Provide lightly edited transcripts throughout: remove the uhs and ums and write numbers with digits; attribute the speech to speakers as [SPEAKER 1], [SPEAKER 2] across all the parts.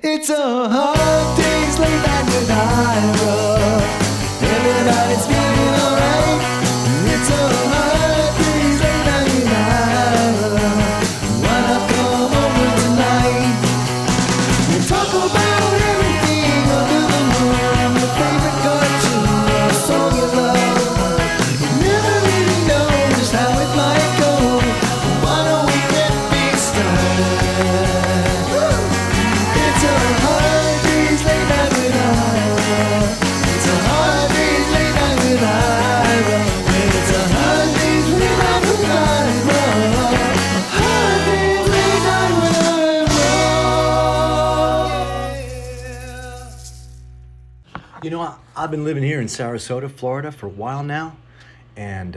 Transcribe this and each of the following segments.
[SPEAKER 1] It's a hard day's late night with Ira. Every night it's feeling alright. It's a hard day's late night with Ira. Why not come over tonight? We talk about everything under the moon. Your favorite cartoon or song you love. You never really know just how it might go. Why don't we get things started? It's a hard day's late night with Ira. It's a hard day's late night with Ira. It's a hard day's late night with Ira. A hard day's late night with Ira.
[SPEAKER 2] You know, I've been living here in Sarasota, Florida for a while now, and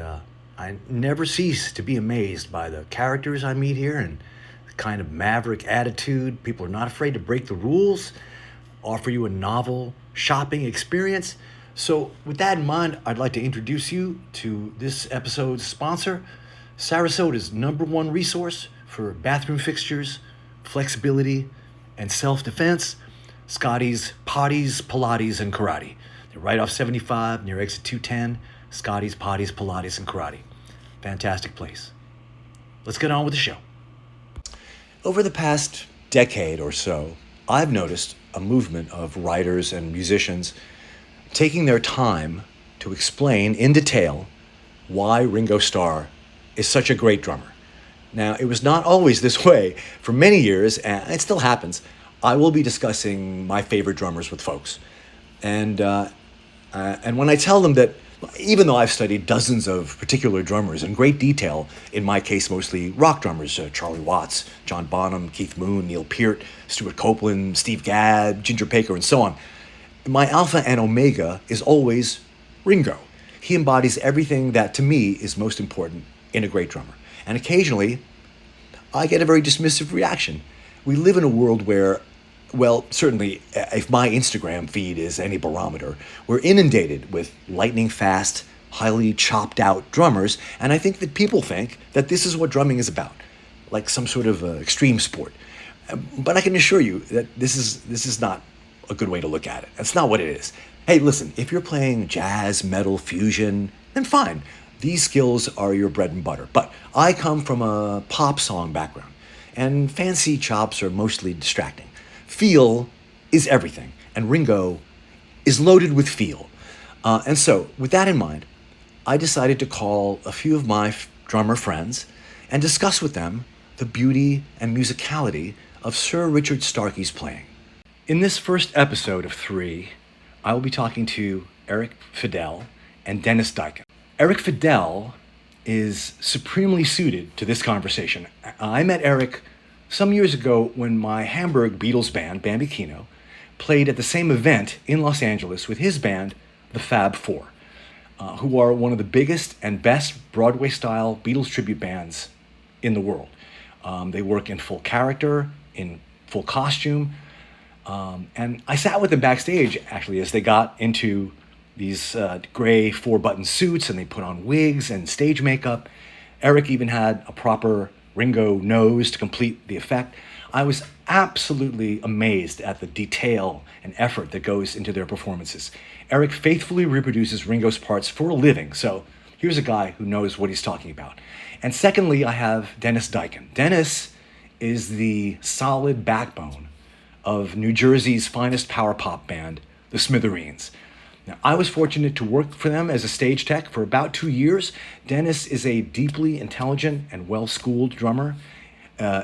[SPEAKER 2] I never cease to be amazed by the characters I meet here and the kind of maverick attitude. People are not afraid to break the rules, offer you a novel shopping experience. So with that in mind, I'd like to introduce you to this episode's sponsor, Sarasota's #1 resource for bathroom fixtures, flexibility, and self-defense, Scotty's Potties, Pilates, and Karate. They're right off 75 near exit 210, Scotty's Potties, Pilates, and Karate. Fantastic place. Let's get on with the show. Over the past decade or so, I've noticed a movement of writers and musicians taking their time to explain in detail why Ringo Starr is such a great drummer. Now, it was not always this way. For many years, and it still happens, I will be discussing my favorite drummers with folks. And when I tell them that, even though I've studied dozens of particular drummers in great detail, in my case mostly rock drummers, Charlie Watts, John Bonham, Keith Moon, Neil Peart, Stuart Copeland, Steve Gadd, Ginger Baker, and so on, my alpha and omega is always Ringo. He embodies everything that to me is most important in a great drummer. And occasionally, I get a very dismissive reaction. We live in a world where, well, certainly, if my Instagram feed is any barometer, we're inundated with lightning fast, highly chopped out drummers, and I think that people think that this is what drumming is about, like some sort of extreme sport. But I can assure you that this is not a good way to look at it. That's not what it is. Hey, listen, if you're playing jazz, metal, fusion, then fine. These skills are your bread and butter. But I come from a pop song background, and fancy chops are mostly distracting. Feel is everything, and Ringo is loaded with feel. And so, with that in mind, I decided to call a few of my drummer friends and discuss with them the beauty and musicality of Sir Richard Starkey's playing. In this first episode of 3, I will be talking to Erik Fidel and Dennis Diken. Erik Fidel is supremely suited to this conversation. I met Erik some years ago when my Hamburg Beatles band, Bambikino, played at the same event in Los Angeles with his band, the Fab Four, who are one of the biggest and best Broadway-style Beatles tribute bands in the world. They work in full character, in full costume, and I sat with them backstage, actually, as they got into these gray 4-button suits, and they put on wigs and stage makeup. Erik even had a proper Ringo nose to complete the effect. I was absolutely amazed at the detail and effort that goes into their performances. Erik faithfully reproduces Ringo's parts for a living, so here's a guy who knows what he's talking about. And secondly, I have Dennis Diken. Dennis is the solid backbone of New Jersey's finest power pop band, the Smithereens. Now, I was fortunate to work for them as a stage tech for about 2 years. Dennis is a deeply intelligent and well-schooled drummer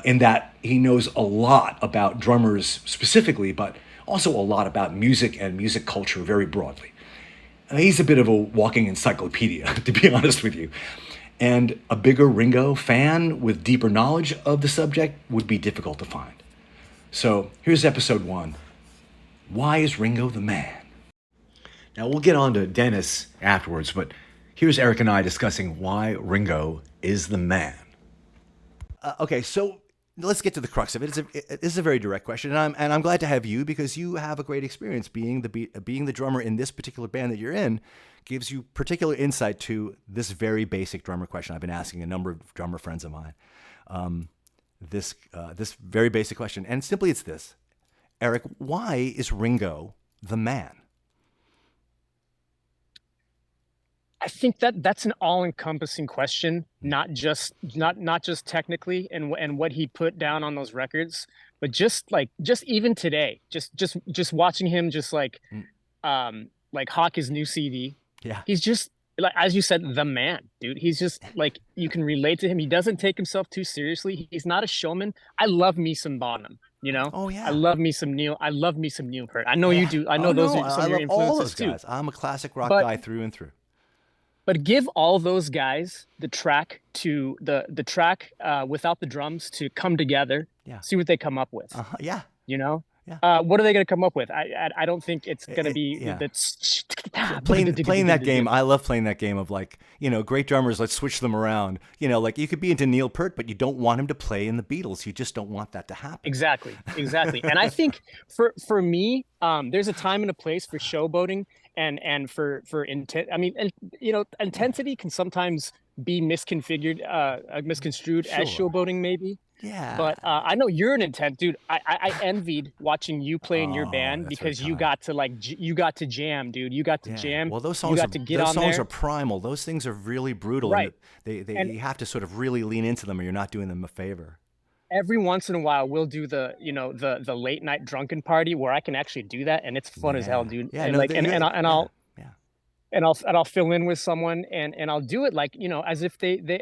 [SPEAKER 2] in that he knows a lot about drummers specifically, but also a lot about music and music culture very broadly. He's a bit of a walking encyclopedia, to be honest with you. And a bigger Ringo fan with deeper knowledge of the subject would be difficult to find. So here's episode 1. Why is Ringo the man? Now, we'll get on to Dennis afterwards, but here's Erik and I discussing why Ringo is the man. Okay, so let's get to the crux of it. This is a very direct question, and I'm glad to have you because you have a great experience being the drummer in this particular band that you're in. Gives you particular insight to this very basic drummer question. I've been asking a number of drummer friends of mine this very basic question, and simply it's this:
[SPEAKER 3] Erik, why is Ringo the man?
[SPEAKER 4] I think that that's an all-encompassing question, not just technically and what he put down on those records, but just even today, just watching him like hawk his new CD.
[SPEAKER 3] Yeah.
[SPEAKER 4] He's just like, as you said, the man, dude. He's just like, you can relate to him. He doesn't take himself too seriously. He's not a showman. I love me some Bonham, you know?
[SPEAKER 3] Oh, yeah.
[SPEAKER 4] I love me some Neil. I love me some Neil Peart. I know you do. I know
[SPEAKER 3] Oh,
[SPEAKER 4] those
[SPEAKER 3] no,
[SPEAKER 4] are some
[SPEAKER 3] I
[SPEAKER 4] of your
[SPEAKER 3] love all those
[SPEAKER 4] influences too.
[SPEAKER 3] guys. I'm a classic rock
[SPEAKER 4] But
[SPEAKER 3] guy through and through.
[SPEAKER 4] but give all those guys the track to the track without the drums to come together.
[SPEAKER 3] Yeah.
[SPEAKER 4] See what they come up with.
[SPEAKER 3] Yeah.
[SPEAKER 4] You know?
[SPEAKER 3] Yeah.
[SPEAKER 4] What are they going to come up with? I don't think it's going to be
[SPEAKER 3] yeah.
[SPEAKER 4] that's
[SPEAKER 3] Playing that game. I love playing that game of like, you know, great drummers, let's switch them around. You know, like you could be into Neil Peart, but you don't want him to play in the Beatles. You just don't want that to happen.
[SPEAKER 4] Exactly. And I think for me, there's a time and a place for showboating and for intent. I mean, and you know, intensity can sometimes be misconfigured, misconstrued as showboating maybe.
[SPEAKER 3] Yeah.
[SPEAKER 4] But I know you're an intent dude. I envied watching you play in your band because you got to you got to jam, dude. You got to jam.
[SPEAKER 3] Well, those songs,
[SPEAKER 4] you got to get on there.
[SPEAKER 3] Are primal. Those things are really brutal.
[SPEAKER 4] Right.
[SPEAKER 3] And you have to sort of really lean into them, or you're not doing them a favor.
[SPEAKER 4] Every once in a while, we'll do the late night drunken party where I can actually do that, and it's fun as hell, dude.
[SPEAKER 3] Yeah.
[SPEAKER 4] And I'll fill in with someone, and I'll do it like, you know, as if they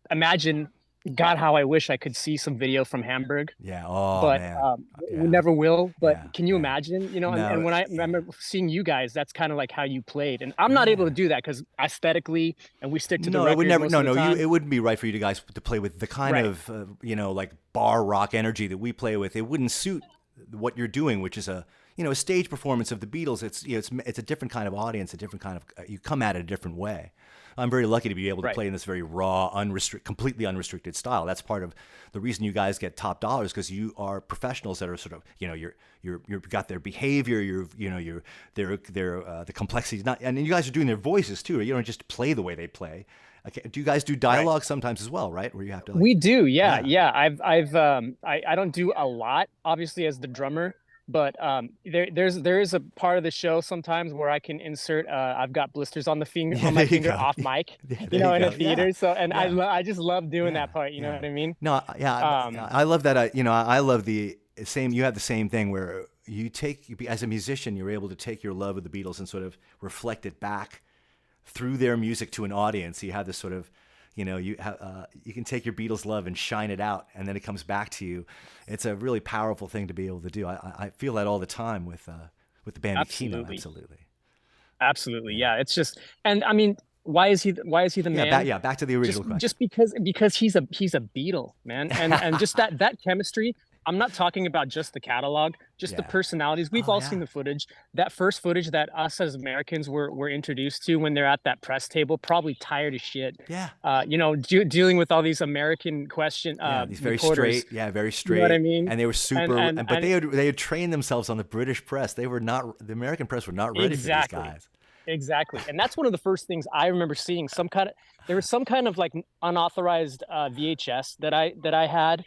[SPEAKER 4] imagine. God, how I wish I could see some video from Hamburg.
[SPEAKER 3] Yeah. Oh,
[SPEAKER 4] but,
[SPEAKER 3] man.
[SPEAKER 4] We never will. But can you imagine? You know, and when I remember seeing you guys, that's kind of like how you played. And I'm not able to do that because aesthetically, and we stick to the record.
[SPEAKER 3] It would never.
[SPEAKER 4] Most of the time.
[SPEAKER 3] It wouldn't be right for you guys to play with the kind of like bar rock energy that we play with. It wouldn't suit what you're doing, which is a stage performance of the Beatles. It's a different kind of audience, a different kind of. You come at it a different way. I'm very lucky to be able to play in this very raw, completely unrestricted style. That's part of the reason you guys get top dollars, because you are professionals that are sort of, you know, you've got their behavior, their the complexity, and you guys are doing their voices too. You don't just play the way they play. Okay. Do you guys do dialogue sometimes as well, right? Where you have to.
[SPEAKER 4] We do, yeah. I don't do a lot, obviously, as the drummer. But there is a part of the show sometimes where I can insert. I've got blisters on my finger off mic, in a theater. Yeah. So I just love doing that part. You know what I mean?
[SPEAKER 3] No, I love that. I love the same. You have the same thing where you as a musician, you're able to take your love of the Beatles and sort of reflect it back through their music to an audience. You have this sort of. You know, you can take your Beatles love and shine it out, and then it comes back to you. It's a really powerful thing to be able to do. I feel that all the time with the band Kino.
[SPEAKER 4] Absolutely, yeah. It's just, and I mean, why is he the man?
[SPEAKER 3] Back to the original question.
[SPEAKER 4] Just because he's a Beatle, man, and just that chemistry. I'm not talking about just the catalog, just the personalities. We've all seen the footage. That first footage that us as Americans were introduced to when they're at that press table, probably tired as shit.
[SPEAKER 3] Yeah.
[SPEAKER 4] Dealing with all these American
[SPEAKER 3] these very
[SPEAKER 4] reporters.
[SPEAKER 3] very straight.
[SPEAKER 4] You know what I mean?
[SPEAKER 3] And they were super, but they had trained themselves on the British press. The American press were not ready for these guys.
[SPEAKER 4] Exactly. And that's one of the first things I remember seeing. There was some kind of like unauthorized VHS that I had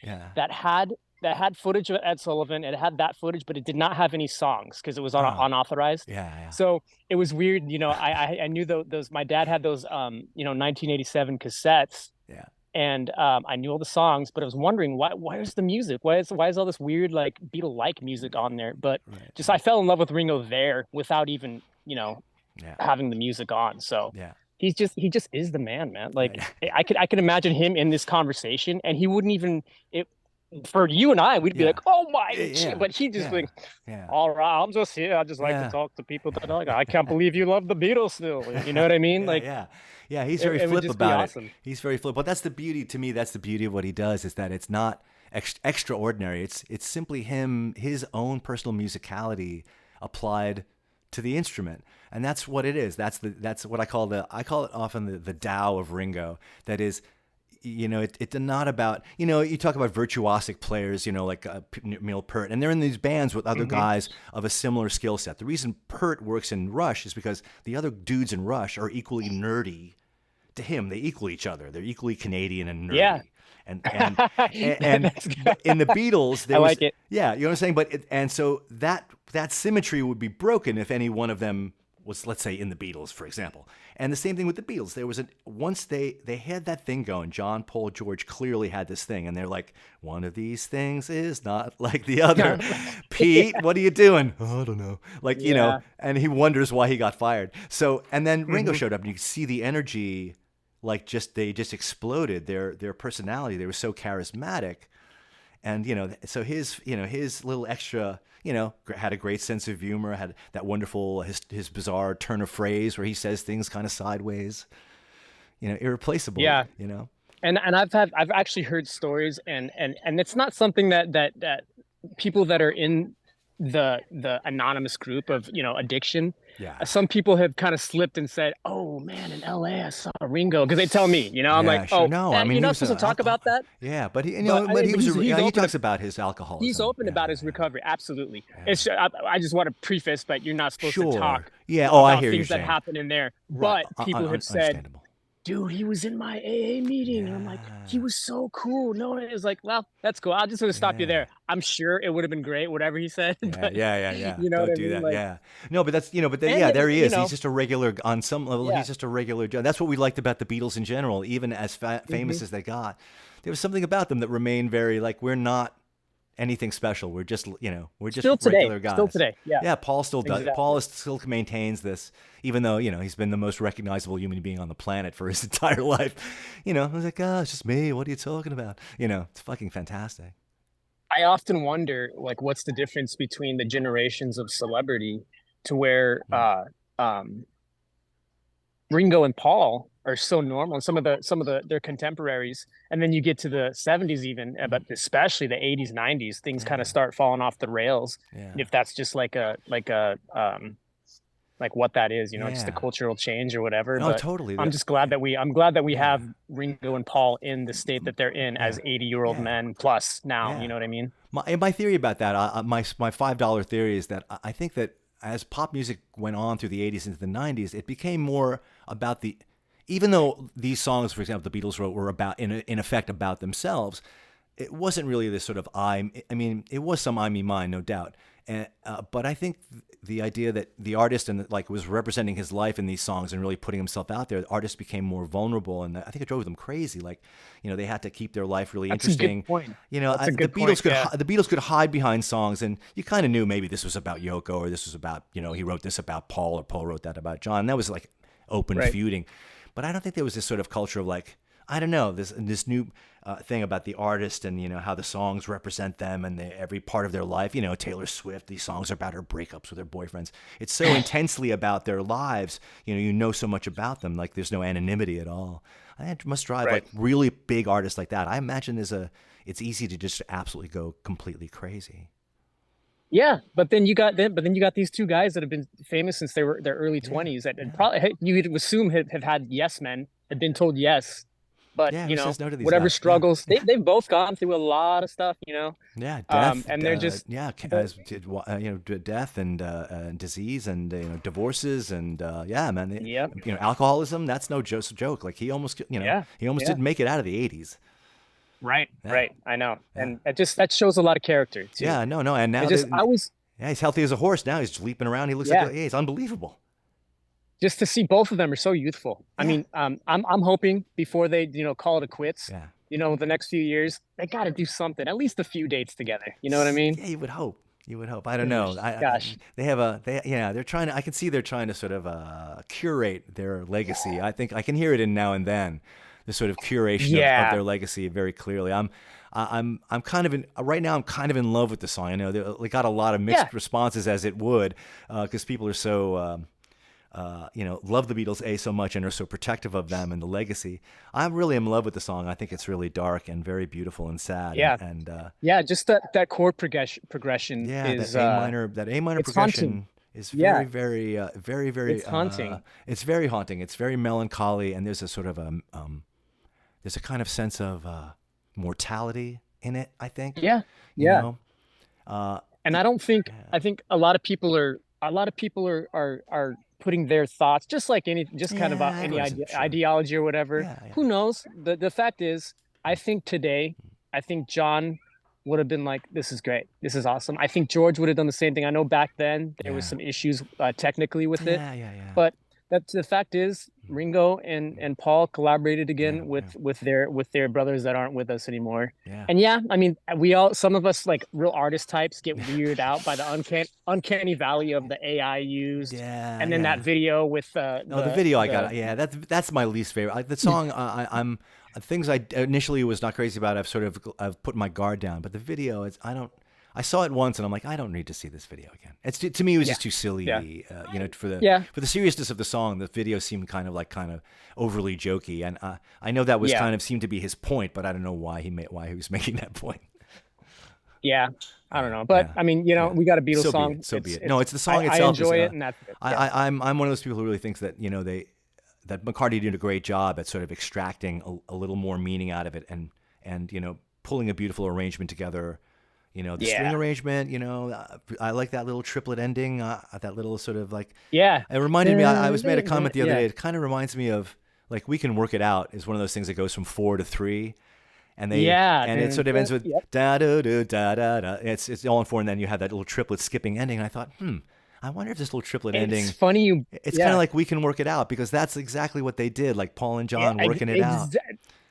[SPEAKER 4] that had footage of Ed Sullivan. It had that footage, but it did not have any songs because it was unauthorized.
[SPEAKER 3] Yeah.
[SPEAKER 4] So it was weird. You know, I knew those. My dad had those, 1987 cassettes.
[SPEAKER 3] Yeah.
[SPEAKER 4] And I knew all the songs, but I was wondering where's the music? Why is all this weird like Beatle-like music on there? But I fell in love with Ringo there without even having the music on. So he just is the man. Like I could imagine him in this conversation, and he wouldn't even for you and I, we'd be like, oh my shit. But he just all right, I'm just here. I just like to talk to people that I can't believe you love the Beatles still. You know what I mean?
[SPEAKER 3] He's very flip about
[SPEAKER 4] it.
[SPEAKER 3] He's very flip. But that's the beauty, to me, that's the beauty of what he does, is that it's not extraordinary. It's simply his own personal musicality applied to the instrument. And that's what it is. That's what I call it often the Tao of Ringo. That is, it's not about, you talk about virtuosic players, like Neil Peart, and they're in these bands with other guys of a similar skill set. The reason Peart works in Rush is because the other dudes in Rush are equally nerdy to him. They equal each other. They're equally Canadian and nerdy.
[SPEAKER 4] Yeah.
[SPEAKER 3] and but in the Beatles there
[SPEAKER 4] I
[SPEAKER 3] was
[SPEAKER 4] like it.
[SPEAKER 3] yeah, you know what I'm saying, and so that symmetry would be broken if any one of them was, let's say, in the Beatles, for example. And the same thing with the Beatles. There was once they had that thing going. John, Paul, George clearly had this thing, and they're like, one of these things is not like the other. Pete, what are you doing? Oh, I don't know. Like, you know, and he wonders why he got fired. So, and then Ringo showed up, and you could see the energy, like they just exploded. Their personality, they were so charismatic. And, you know, so his little extra, you know, had a great sense of humor, had that wonderful, his bizarre turn of phrase where he says things kind of sideways, you know, irreplaceable,
[SPEAKER 4] Yeah.
[SPEAKER 3] you know?
[SPEAKER 4] And I've actually heard stories, and it's not something that people that are in the anonymous group of, you know, addiction.
[SPEAKER 3] Yeah.
[SPEAKER 4] Some people have kind of slipped and said, "Oh man, in LA I saw Ringo," because they tell me, you know, I'm like,
[SPEAKER 3] sure.
[SPEAKER 4] "Oh,
[SPEAKER 3] No,
[SPEAKER 4] man,
[SPEAKER 3] I mean,
[SPEAKER 4] you're
[SPEAKER 3] he
[SPEAKER 4] not
[SPEAKER 3] was
[SPEAKER 4] supposed to talk about that."
[SPEAKER 3] Yeah, but he, you know, but he was, he talks about his alcoholism.
[SPEAKER 4] He's open about his recovery, absolutely. It's I just want to preface that you're not supposed to talk
[SPEAKER 3] I
[SPEAKER 4] about
[SPEAKER 3] hear
[SPEAKER 4] things
[SPEAKER 3] you
[SPEAKER 4] that happen in there.
[SPEAKER 3] Right.
[SPEAKER 4] But people have said, "Dude, he was in my AA meeting." And I'm like, he was so cool. No, it was like, well, that's cool. I just want to stop you there. I'm sure it would have been great, whatever he said. But,
[SPEAKER 3] Yeah.
[SPEAKER 4] You know
[SPEAKER 3] Don't
[SPEAKER 4] what
[SPEAKER 3] do
[SPEAKER 4] I mean?
[SPEAKER 3] that.
[SPEAKER 4] Like,
[SPEAKER 3] yeah. No, but that's, you know, but then,
[SPEAKER 4] and
[SPEAKER 3] there he is.
[SPEAKER 4] you know,
[SPEAKER 3] He's just a regular, on some level, he's just a regular Joe. That's what we liked about the Beatles in general, even as famous as they got. There was something about them that remained very, like, we're not anything special. We're just, you know, we're just
[SPEAKER 4] still
[SPEAKER 3] regular
[SPEAKER 4] today.
[SPEAKER 3] guys.
[SPEAKER 4] Still today. Yeah.
[SPEAKER 3] Yeah, Paul still does.
[SPEAKER 4] Exactly.
[SPEAKER 3] Paul still maintains this, even though, you know, he's been the most recognizable human being on the planet for his entire life. You know, I was like, oh, it's just me. What are you talking about? You know, it's fucking fantastic.
[SPEAKER 4] I often wonder, like, what's the difference between the generations of celebrity to where Ringo and Paul are so normal, and some of their contemporaries, and then you get to the 70s even, but especially the 80s, 90s, things kind of start falling off the rails.
[SPEAKER 3] Yeah.
[SPEAKER 4] And if that's just like what that is, you know, just a cultural change or whatever.
[SPEAKER 3] No,
[SPEAKER 4] but
[SPEAKER 3] totally.
[SPEAKER 4] I'm just glad that we have Ringo and Paul in the state that they're in as 80-year-old men plus now. You know what I mean?
[SPEAKER 3] My theory about that, my $5 theory is that I think that as pop music went on through the 80s into the 90s, it became more about even though these songs, for example, the Beatles wrote were about, in effect, about themselves, it wasn't really this sort of I mean, it was some I, me, mine, no doubt. And, but I think the idea that the artist was representing his life in these songs and really putting himself out there, the artist became more vulnerable, and I think it drove them crazy. Like, you know, they had to keep their life really interesting.
[SPEAKER 4] That's a good point.
[SPEAKER 3] You know, the Beatles could hide behind songs, and you kind of knew maybe this was about Yoko, or this was about, you know, he wrote this about Paul, or Paul wrote that about John. And that was like open feuding. But I don't think there was this sort of culture of, like, I don't know, this new thing about the artist and, you know, how the songs represent them and every part of their life. You know, Taylor Swift, these songs are about her breakups with her boyfriends. It's so intensely about their lives. You know so much about them. Like, there's no anonymity at all. It must drive like really big artists like that. I imagine it's easy to just absolutely go completely crazy.
[SPEAKER 4] Yeah, but then you got these two guys that have been famous since they were their early 20s, and probably you would assume have had yes men, had been told yes, but you know, whatever struggles they've both gone through a lot of stuff, you know.
[SPEAKER 3] Yeah, death,
[SPEAKER 4] and they're just
[SPEAKER 3] death and disease and, you know, divorces and man, you know, alcoholism. That's no joke. Like, he almost didn't make it out of the 80s.
[SPEAKER 4] Right. I know, and that shows a lot of character too.
[SPEAKER 3] Yeah, no, and now he's healthy as a horse. Now he's leaping around. He looks like he's unbelievable.
[SPEAKER 4] Just to see both of them are so youthful. I mean, I'm hoping before they, you know, call it a quits. Yeah. You know, the next few years they got to do something. At least a few dates together. You know what I mean?
[SPEAKER 3] Yeah, you would hope. I don't know. They're trying to. I can see they're trying to sort of curate their legacy. I think I can hear it in Now and Then. The sort of curation of their legacy very clearly. I'm kind of right now. I'm kind of in love with the song. I know they got a lot of mixed responses, as it would, because people are so love the Beatles so much and are so protective of them and the legacy. I'm really in love with the song. I think it's really dark and very beautiful and sad.
[SPEAKER 4] Yeah, just that chord progression.
[SPEAKER 3] Yeah,
[SPEAKER 4] is,
[SPEAKER 3] that A minor progression.
[SPEAKER 4] Haunting.
[SPEAKER 3] Is very, very, very.
[SPEAKER 4] It's haunting.
[SPEAKER 3] It's very haunting. It's very melancholy, and there's a sort of there's a kind of sense of mortality in it, I think.
[SPEAKER 4] Yeah.
[SPEAKER 3] You know?
[SPEAKER 4] And I don't think I think a lot of people are putting their thoughts just like any ideology or whatever. Who knows? The fact is, I think today, I think John would have been like, "This is great. This is awesome." I think George would have done the same thing. I know back then there was
[SPEAKER 3] Yeah.
[SPEAKER 4] some issues technically with it,
[SPEAKER 3] Yeah.
[SPEAKER 4] but that's the fact is Ringo and Paul collaborated again
[SPEAKER 3] Yeah.
[SPEAKER 4] with their brothers that aren't with us anymore.
[SPEAKER 3] Yeah.
[SPEAKER 4] And yeah, I mean, some of us like real artist types get weirded out by the uncanny valley of the AI used,
[SPEAKER 3] Yeah.
[SPEAKER 4] and then that video with
[SPEAKER 3] No, the video I got. Yeah, that's my least favorite. The song, I'm things I initially was not crazy about. I've put my guard down, but the video, I saw it once and I'm like, I don't need to see this video again. To me, it was just too silly.
[SPEAKER 4] Yeah.
[SPEAKER 3] For the seriousness of the song, the video seemed kind of overly jokey, and I know that was kind of seemed to be his point, but I don't know why he was making that point.
[SPEAKER 4] Yeah, I don't know, but I mean, we got a Beatles song.
[SPEAKER 3] So be it. No, it's the song itself.
[SPEAKER 4] I enjoy it, and that's it. Yeah.
[SPEAKER 3] I'm one of those people who really thinks that that McCartney did a great job at sort of extracting a little more meaning out of it, and pulling a beautiful arrangement together. The string arrangement. I like that little triplet ending. That little sort of like.
[SPEAKER 4] Yeah.
[SPEAKER 3] It reminded me. I was made a comment the other day. It kind of reminds me of like "We Can Work It Out" is one of those things that goes from 4 to 3. And it sort of ends with da da da da da da. It's all in 4, and then you have that little triplet skipping ending. And I thought, I wonder if this little triplet ending.
[SPEAKER 4] It's funny.
[SPEAKER 3] It's kind of like "We Can Work It Out" because that's exactly what they did, like Paul and John working it out.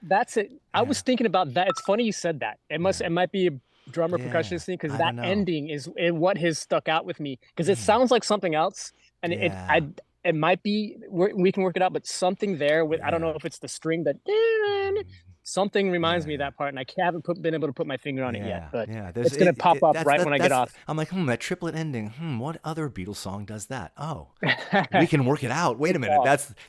[SPEAKER 4] That's it. I was thinking about that. It's funny you said that. It might be a drummer percussionist thing because that ending is what has stuck out with me because it sounds like something else, and it might be "We Can Work It Out," but something there with I don't know if it's the string that. Something reminds me of that part, and I haven't been able to put my finger on it yet. But it's going to pop up right when I get off.
[SPEAKER 3] I'm like, that triplet ending. What other Beatles song does that? Oh, "We Can Work It Out." Wait a minute,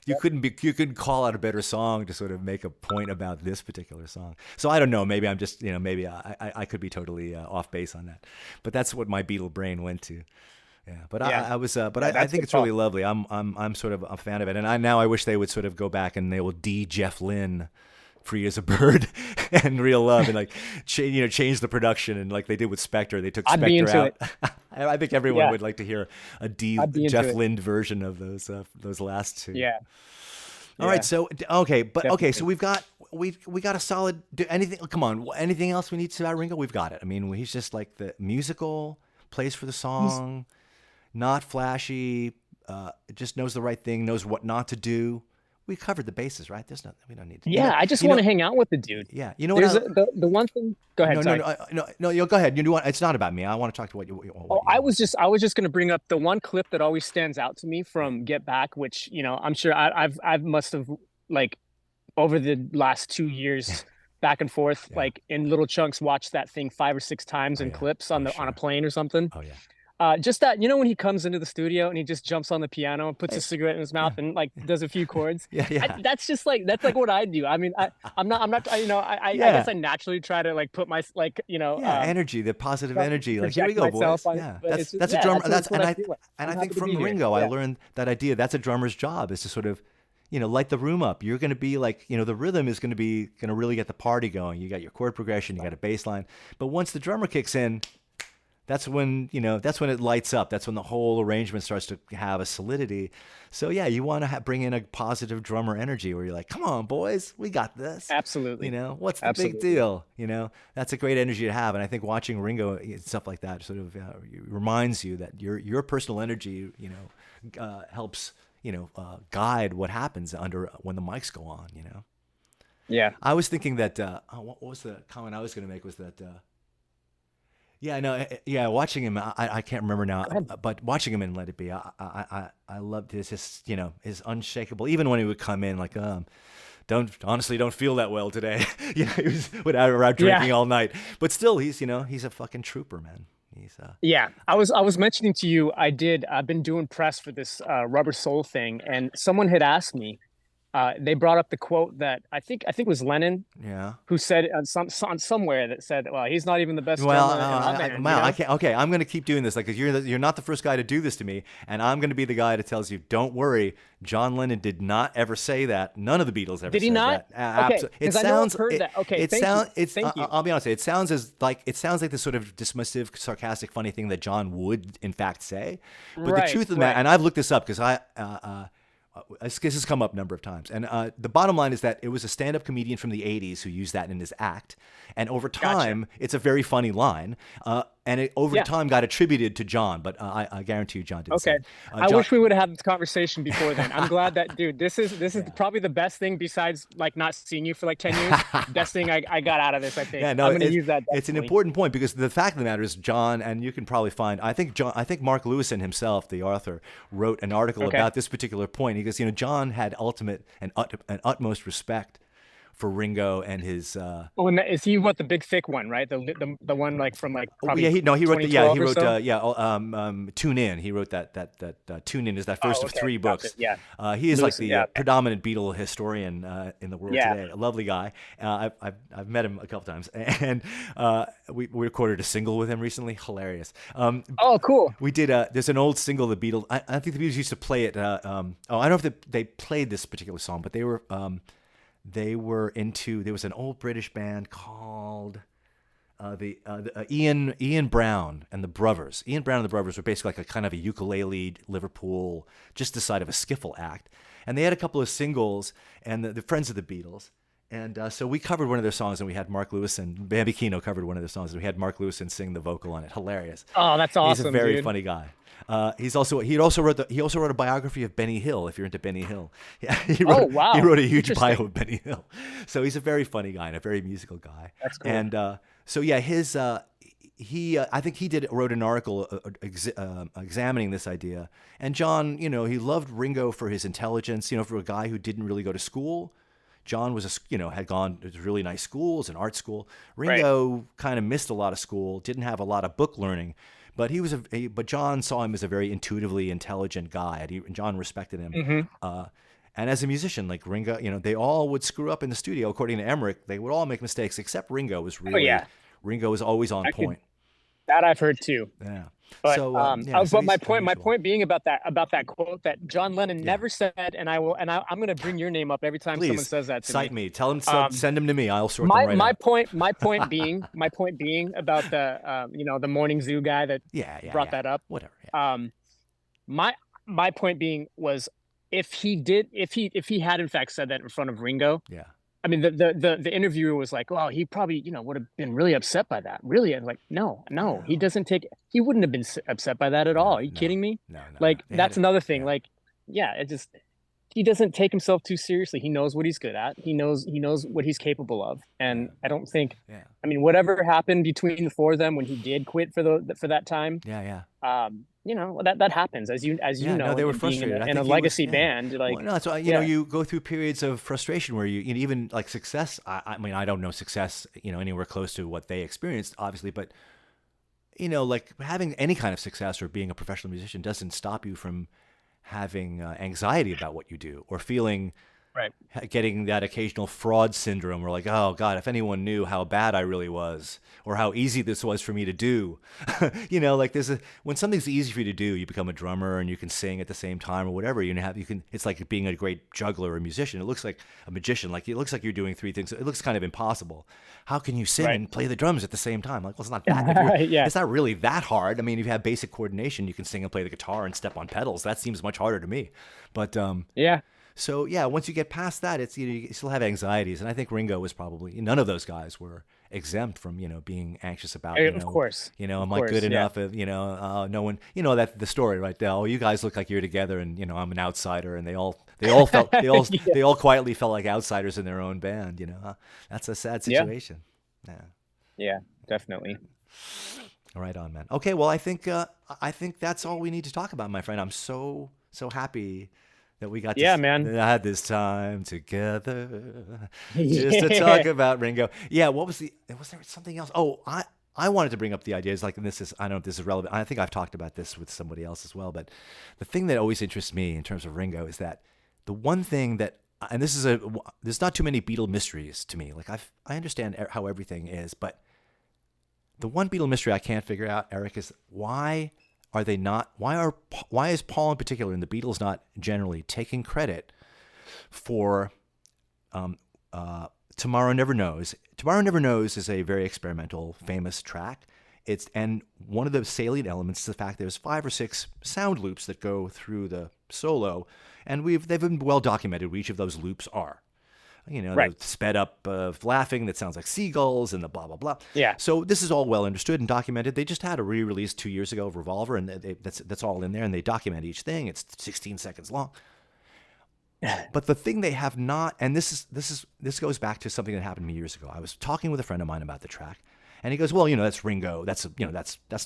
[SPEAKER 3] you couldn't call out a better song to sort of make a point about this particular song. So I don't know. Maybe I'm just maybe I could be totally off base on that, but that's what my Beatle brain went to. Yeah, but I think it's really lovely. I'm sort of a fan of it, and I wish they would sort of go back and they will Jeff Lynne "Free as a Bird" and "Real Love" and change the production, and like they did with Spectre, they took Spectre out. I think everyone would like to hear a Jeff Lynne version of those last two.
[SPEAKER 4] Yeah.
[SPEAKER 3] All right. So so we got a solid. Come on. Anything else we need to say about Ringo? We've got it. I mean, he's just like the musical, plays for the song, not flashy, just knows the right thing, knows what not to do. We covered the bases, right? There's nothing we don't need to.
[SPEAKER 4] Yeah, I just want to hang out with the dude.
[SPEAKER 3] Yeah, you know what?
[SPEAKER 4] The one thing. Go ahead.
[SPEAKER 3] No. You go ahead. You know what? It's not about me. I want to talk to what you.
[SPEAKER 4] I was just going to bring up the one clip that always stands out to me from Get Back, which I'm sure I must have like over the last 2 years back and forth like in little chunks watched that thing 5 or 6 times in clips on a plane or something.
[SPEAKER 3] Oh yeah.
[SPEAKER 4] Just that, when he comes into the studio and he just jumps on the piano and puts a cigarette in his mouth and like does a few chords. That's like what I do. I mean, I'm not. I guess I naturally try to like put my
[SPEAKER 3] energy, the positive energy. Like here we go, boys. That's a drummer. I think from Ringo, I learned that idea. That's a drummer's job is to sort of. Light the room up. You're going to be like, the rhythm is going to really get the party going. You got your chord progression, you got a bass line, but once the drummer kicks in. That's when it lights up. That's when the whole arrangement starts to have a solidity. So yeah, you want to bring in a positive drummer energy where you're like, come on, boys, we got this.
[SPEAKER 4] Absolutely.
[SPEAKER 3] What's the big deal? That's a great energy to have. And I think watching Ringo stuff like that sort of reminds you that your personal energy, helps, guide what happens when the mics go on.
[SPEAKER 4] Yeah.
[SPEAKER 3] I was thinking that. What was the comment I was going to make was that. Watching him, I can't remember now, but watching him in Let It Be, I loved his his unshakable. Even when he would come in, like, don't feel that well today. He was out drinking all night, but still, he's a fucking trooper, man. I was mentioning to you, I've been doing press for this Rubber Soul thing, and someone had asked me. They brought up the quote that I think it was Lennon, who said on somewhere that said, "Well, he's not even the best drummer in our band." I can't. Okay, I'm going to keep doing this, like, 'cause you're not the first guy to do this to me, and I'm going to be the guy that tells you, "Don't worry, John Lennon did not ever say that. None of the Beatles ever."
[SPEAKER 4] Did he not?
[SPEAKER 3] That.
[SPEAKER 4] Okay,
[SPEAKER 3] it
[SPEAKER 4] sounds. I know I've heard that. Okay, thank you.
[SPEAKER 3] I'll be honest. It sounds like the sort of dismissive, sarcastic, funny thing that John would in fact say. But the truth of the matter, and I've looked this up because this has come up a number of times. And the bottom line is that it was a stand-up comedian from the 80s who used that in his act. And over time, it's a very funny line. And it over time got attributed to John, but I guarantee you John didn't say it.
[SPEAKER 4] I wish we would have had this conversation before then. I'm glad that, dude, this is probably the best thing besides like not seeing you for like 10 years. Best thing I got out of this, I think.
[SPEAKER 3] Yeah, no,
[SPEAKER 4] I'm going to use that. Definitely.
[SPEAKER 3] It's an important point because the fact of the matter is John, and you can probably find, I think Mark Lewison himself, the author, wrote an article about this particular point. He goes, John had ultimate and utmost respect for Ringo and his.
[SPEAKER 4] Is he the big thick one, right? The one like from like. Probably
[SPEAKER 3] he wrote Tune In. He wrote that Tune In is that first of 3 books.
[SPEAKER 4] Gotcha. Yeah.
[SPEAKER 3] He is like the predominant Beatle historian in the world today. A lovely guy. I've met him a couple times, and we recorded a single with him recently. Hilarious.
[SPEAKER 4] Oh, cool.
[SPEAKER 3] We did. There's an old single the Beatles. I think the Beatles used to play it. I don't know if they played this particular song, but they were into. There was an old British band called Ian Brown and the Brothers. Ian Brown and the Brothers were basically like a kind of a ukulele Liverpool, just the side of a skiffle act, and they had a couple of singles and the friends of the Beatles. And so we covered one of their songs, and we had Mark Lewison. Bambi Kino covered one of their songs, and we had Mark Lewison sing the vocal on it. Hilarious.
[SPEAKER 4] Oh, that's awesome.
[SPEAKER 3] He's a very funny guy. He also wrote a biography of Benny Hill. If you're into Benny Hill, he wrote a huge bio of Benny Hill. So he's a very funny guy and a very musical guy.
[SPEAKER 4] That's cool.
[SPEAKER 3] And I think he wrote an article examining this idea. And John, he loved Ringo for his intelligence. For a guy who didn't really go to school. John was had gone to really nice schools, an art school. Ringo kind of missed a lot of school, didn't have a lot of book learning. But but John saw him as a very intuitively intelligent guy. And John respected him.
[SPEAKER 4] Mm-hmm.
[SPEAKER 3] And as a musician, like Ringo, they all would screw up in the studio. According to Emmerich, they would all make mistakes, except Ringo was really. Ringo was always on point.
[SPEAKER 4] That I've heard too.
[SPEAKER 3] Yeah.
[SPEAKER 4] But
[SPEAKER 3] so,
[SPEAKER 4] but my point being about that quote that John Lennon never said, and I'm going to bring your name up every time someone says that to
[SPEAKER 3] cite me. Tell him, send him to me. I'll sort them right
[SPEAKER 4] my
[SPEAKER 3] out.
[SPEAKER 4] My point being about the the morning zoo guy that brought that up.
[SPEAKER 3] Whatever.
[SPEAKER 4] Yeah. My point being was if he had in fact said that in front of Ringo.
[SPEAKER 3] Yeah.
[SPEAKER 4] I mean, the interviewer was like, "Well, he probably, would have been really upset by that." Really, I'm like, no, he doesn't he wouldn't have been upset by that at all. Are you kidding me?
[SPEAKER 3] No.
[SPEAKER 4] That's another thing. Yeah. Like, he doesn't take himself too seriously. He knows what he's good at. He knows what he's capable of. And I don't think, I mean, whatever happened between the 4 of them when he did quit for that time.
[SPEAKER 3] Yeah.
[SPEAKER 4] That happens as you know.
[SPEAKER 3] They were frustrated.
[SPEAKER 4] In a legacy band,
[SPEAKER 3] so you go through periods of frustration where you even like success. I mean, I don't know success, anywhere close to what they experienced, obviously, but like having any kind of success or being a professional musician doesn't stop you from having anxiety about what you do or feeling.
[SPEAKER 4] Right.
[SPEAKER 3] Getting that occasional fraud syndrome where like, oh God, if anyone knew how bad I really was or how easy this was for me to do, like when something's easy for you to do, you become a drummer and you can sing at the same time or whatever. It's like being a great juggler or musician. It looks like a magician. Like it looks like you're doing 3 things. It looks kind of impossible. How can you sing and play the drums at the same time? Like, well, it's not that. It's not really that hard. I mean, if you have basic coordination, you can sing and play the guitar and step on pedals. That seems much harder to me. But So once you get past that, it's you still have anxieties, and I think Ringo was probably none of those guys were exempt from being anxious about
[SPEAKER 4] of course
[SPEAKER 3] am I good enough? No one that the story right there. Oh, you guys look like you're together, and I'm an outsider, and they all felt they all quietly felt like outsiders in their own band. That's a sad situation.
[SPEAKER 4] Yeah, definitely.
[SPEAKER 3] Right on, man. Okay, well I think that's all we need to talk about, my friend. I'm so happy that we got had this time together just to talk about Ringo. Yeah, was there something else? Oh, I wanted to bring up the ideas like, and I don't know if this is relevant. I think I've talked about this with somebody else as well, but the thing that always interests me in terms of Ringo is that the one thing that, and there's not too many Beatle mysteries to me. Like I understand how everything is, but the one Beatle mystery I can't figure out, Erik, is why is Paul in particular and the Beatles not generally taking credit for Tomorrow Never Knows? Tomorrow Never Knows is a very experimental, famous track. And one of the salient elements is the fact there's 5 or 6 sound loops that go through the solo, and they've been well documented what each of those loops are. The sped up laughing that sounds like seagulls and the blah, blah, blah.
[SPEAKER 4] Yeah.
[SPEAKER 3] So this is all well understood and documented. They just had a re-release 2 years ago of Revolver, and that's all in there, and they document each thing. It's 16 seconds long. But the thing they have not, and this goes back to something that happened to me years ago. I was talking with a friend of mine about the track, and he goes, well, that's Ringo. That's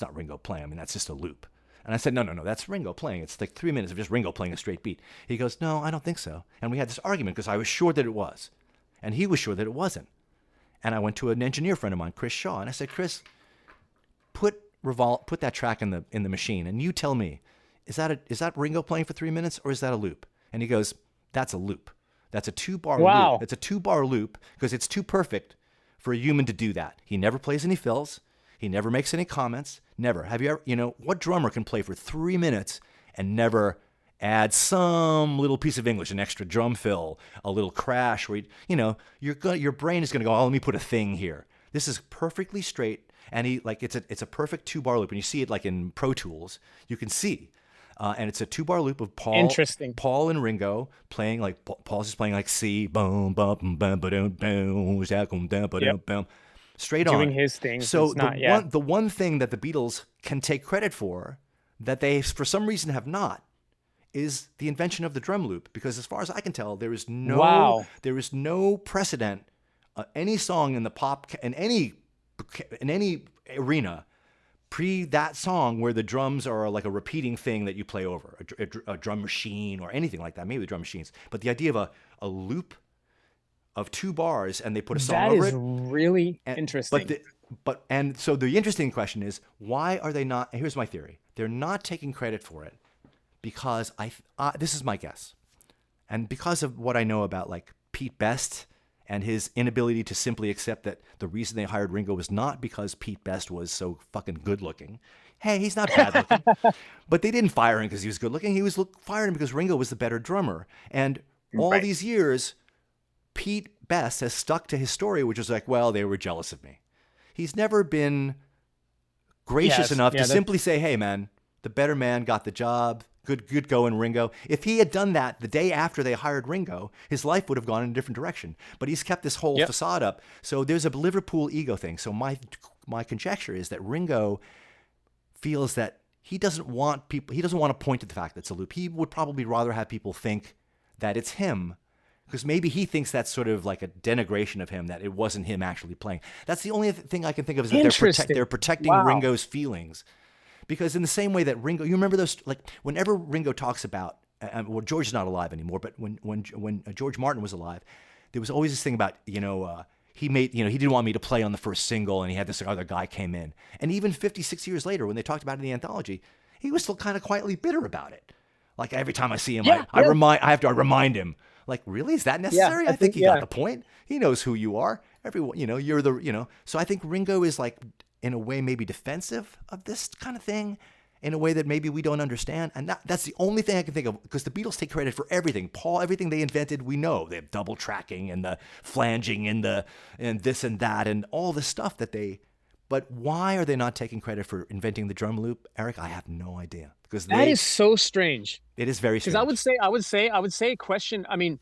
[SPEAKER 3] not Ringo playing. I mean, that's just a loop. And I said, no, that's Ringo playing. It's like 3 minutes of just Ringo playing a straight beat. He goes, no, I don't think so. And we had this argument because I was sure that it was. And he was sure that it wasn't. And I went to an engineer friend of mine, Chris Shaw, and I said, Chris, put that track in the machine, and you tell me, is that Ringo playing for 3 minutes, or is that a loop? And he goes, that's a loop. That's a 2-bar loop. It's a 2-bar loop because it's too perfect for a human to do that. He never plays any fills. He never makes any comments. Never. Have you ever, what drummer can play for 3 minutes and never add some little piece of English, an extra drum fill, a little crash where, your brain is going to go, oh, let me put a thing here. This is perfectly straight. And it's a perfect 2-bar loop. And you see it like in Pro Tools, you can see. And it's a 2-bar loop of Paul and Ringo playing like Paul's just playing like C, boom, boom, boom, boom, boom, boom, straight on
[SPEAKER 4] doing his thing.
[SPEAKER 3] So the one thing that the Beatles can take credit for that they for some reason have not is the invention of the drum loop. Because as far as I can tell, there is no precedent any song in the pop in any arena. Pre that song where the drums are like a repeating thing that you play over, a drum machine or anything like that, maybe the drum machines. But the idea of a loop of 2 bars and they put a song over it.
[SPEAKER 4] That is really interesting.
[SPEAKER 3] So the interesting question is, why are they not, here's my theory. They're not taking credit for it because this is my guess. And because of what I know about like Pete Best and his inability to simply accept that the reason they hired Ringo was not because Pete Best was so fucking good looking. Hey, he's not bad looking. But they didn't fire him because he was good looking. He was fired him because Ringo was the better drummer. And all these years, Pete Best has stuck to his story, which is like, well, they were jealous of me. He's never been gracious enough to simply say, hey, man, the better man got the job. Good going, Ringo. If he had done that the day after they hired Ringo, his life would have gone in a different direction. But he's kept this whole facade up. So there's a Liverpool ego thing. So my conjecture is that Ringo feels that he doesn't want to point to the fact that it's a loop. He would probably rather have people think that it's him, because maybe he thinks that's sort of like a denigration of him, that it wasn't him actually playing. That's the only thing I can think of is that they're protecting Ringo's feelings. Because in the same way that Ringo, you remember those, like whenever Ringo talks about, well, George is not alive anymore, but when George Martin was alive, there was always this thing about, he didn't want me to play on the first single, and he had this other guy came in. And even 56 years later, when they talked about it in the anthology, he was still kind of quietly bitter about it. Like every time I see him, I have to remind him. Like, really? Is that necessary? I think he got the point. He knows who you are. Everyone, you're the. So I think Ringo is like, in a way, maybe defensive of this kind of thing, in a way that maybe we don't understand. And that's the only thing I can think of, because the Beatles take credit for everything. Paul, everything they invented, we know. They have double tracking and the flanging and this and that and all the stuff that they. But why are they not taking credit for inventing the drum loop, Eric? I have no idea. Because
[SPEAKER 4] that is so strange.
[SPEAKER 3] It is very strange.
[SPEAKER 4] Because I would say question. I mean,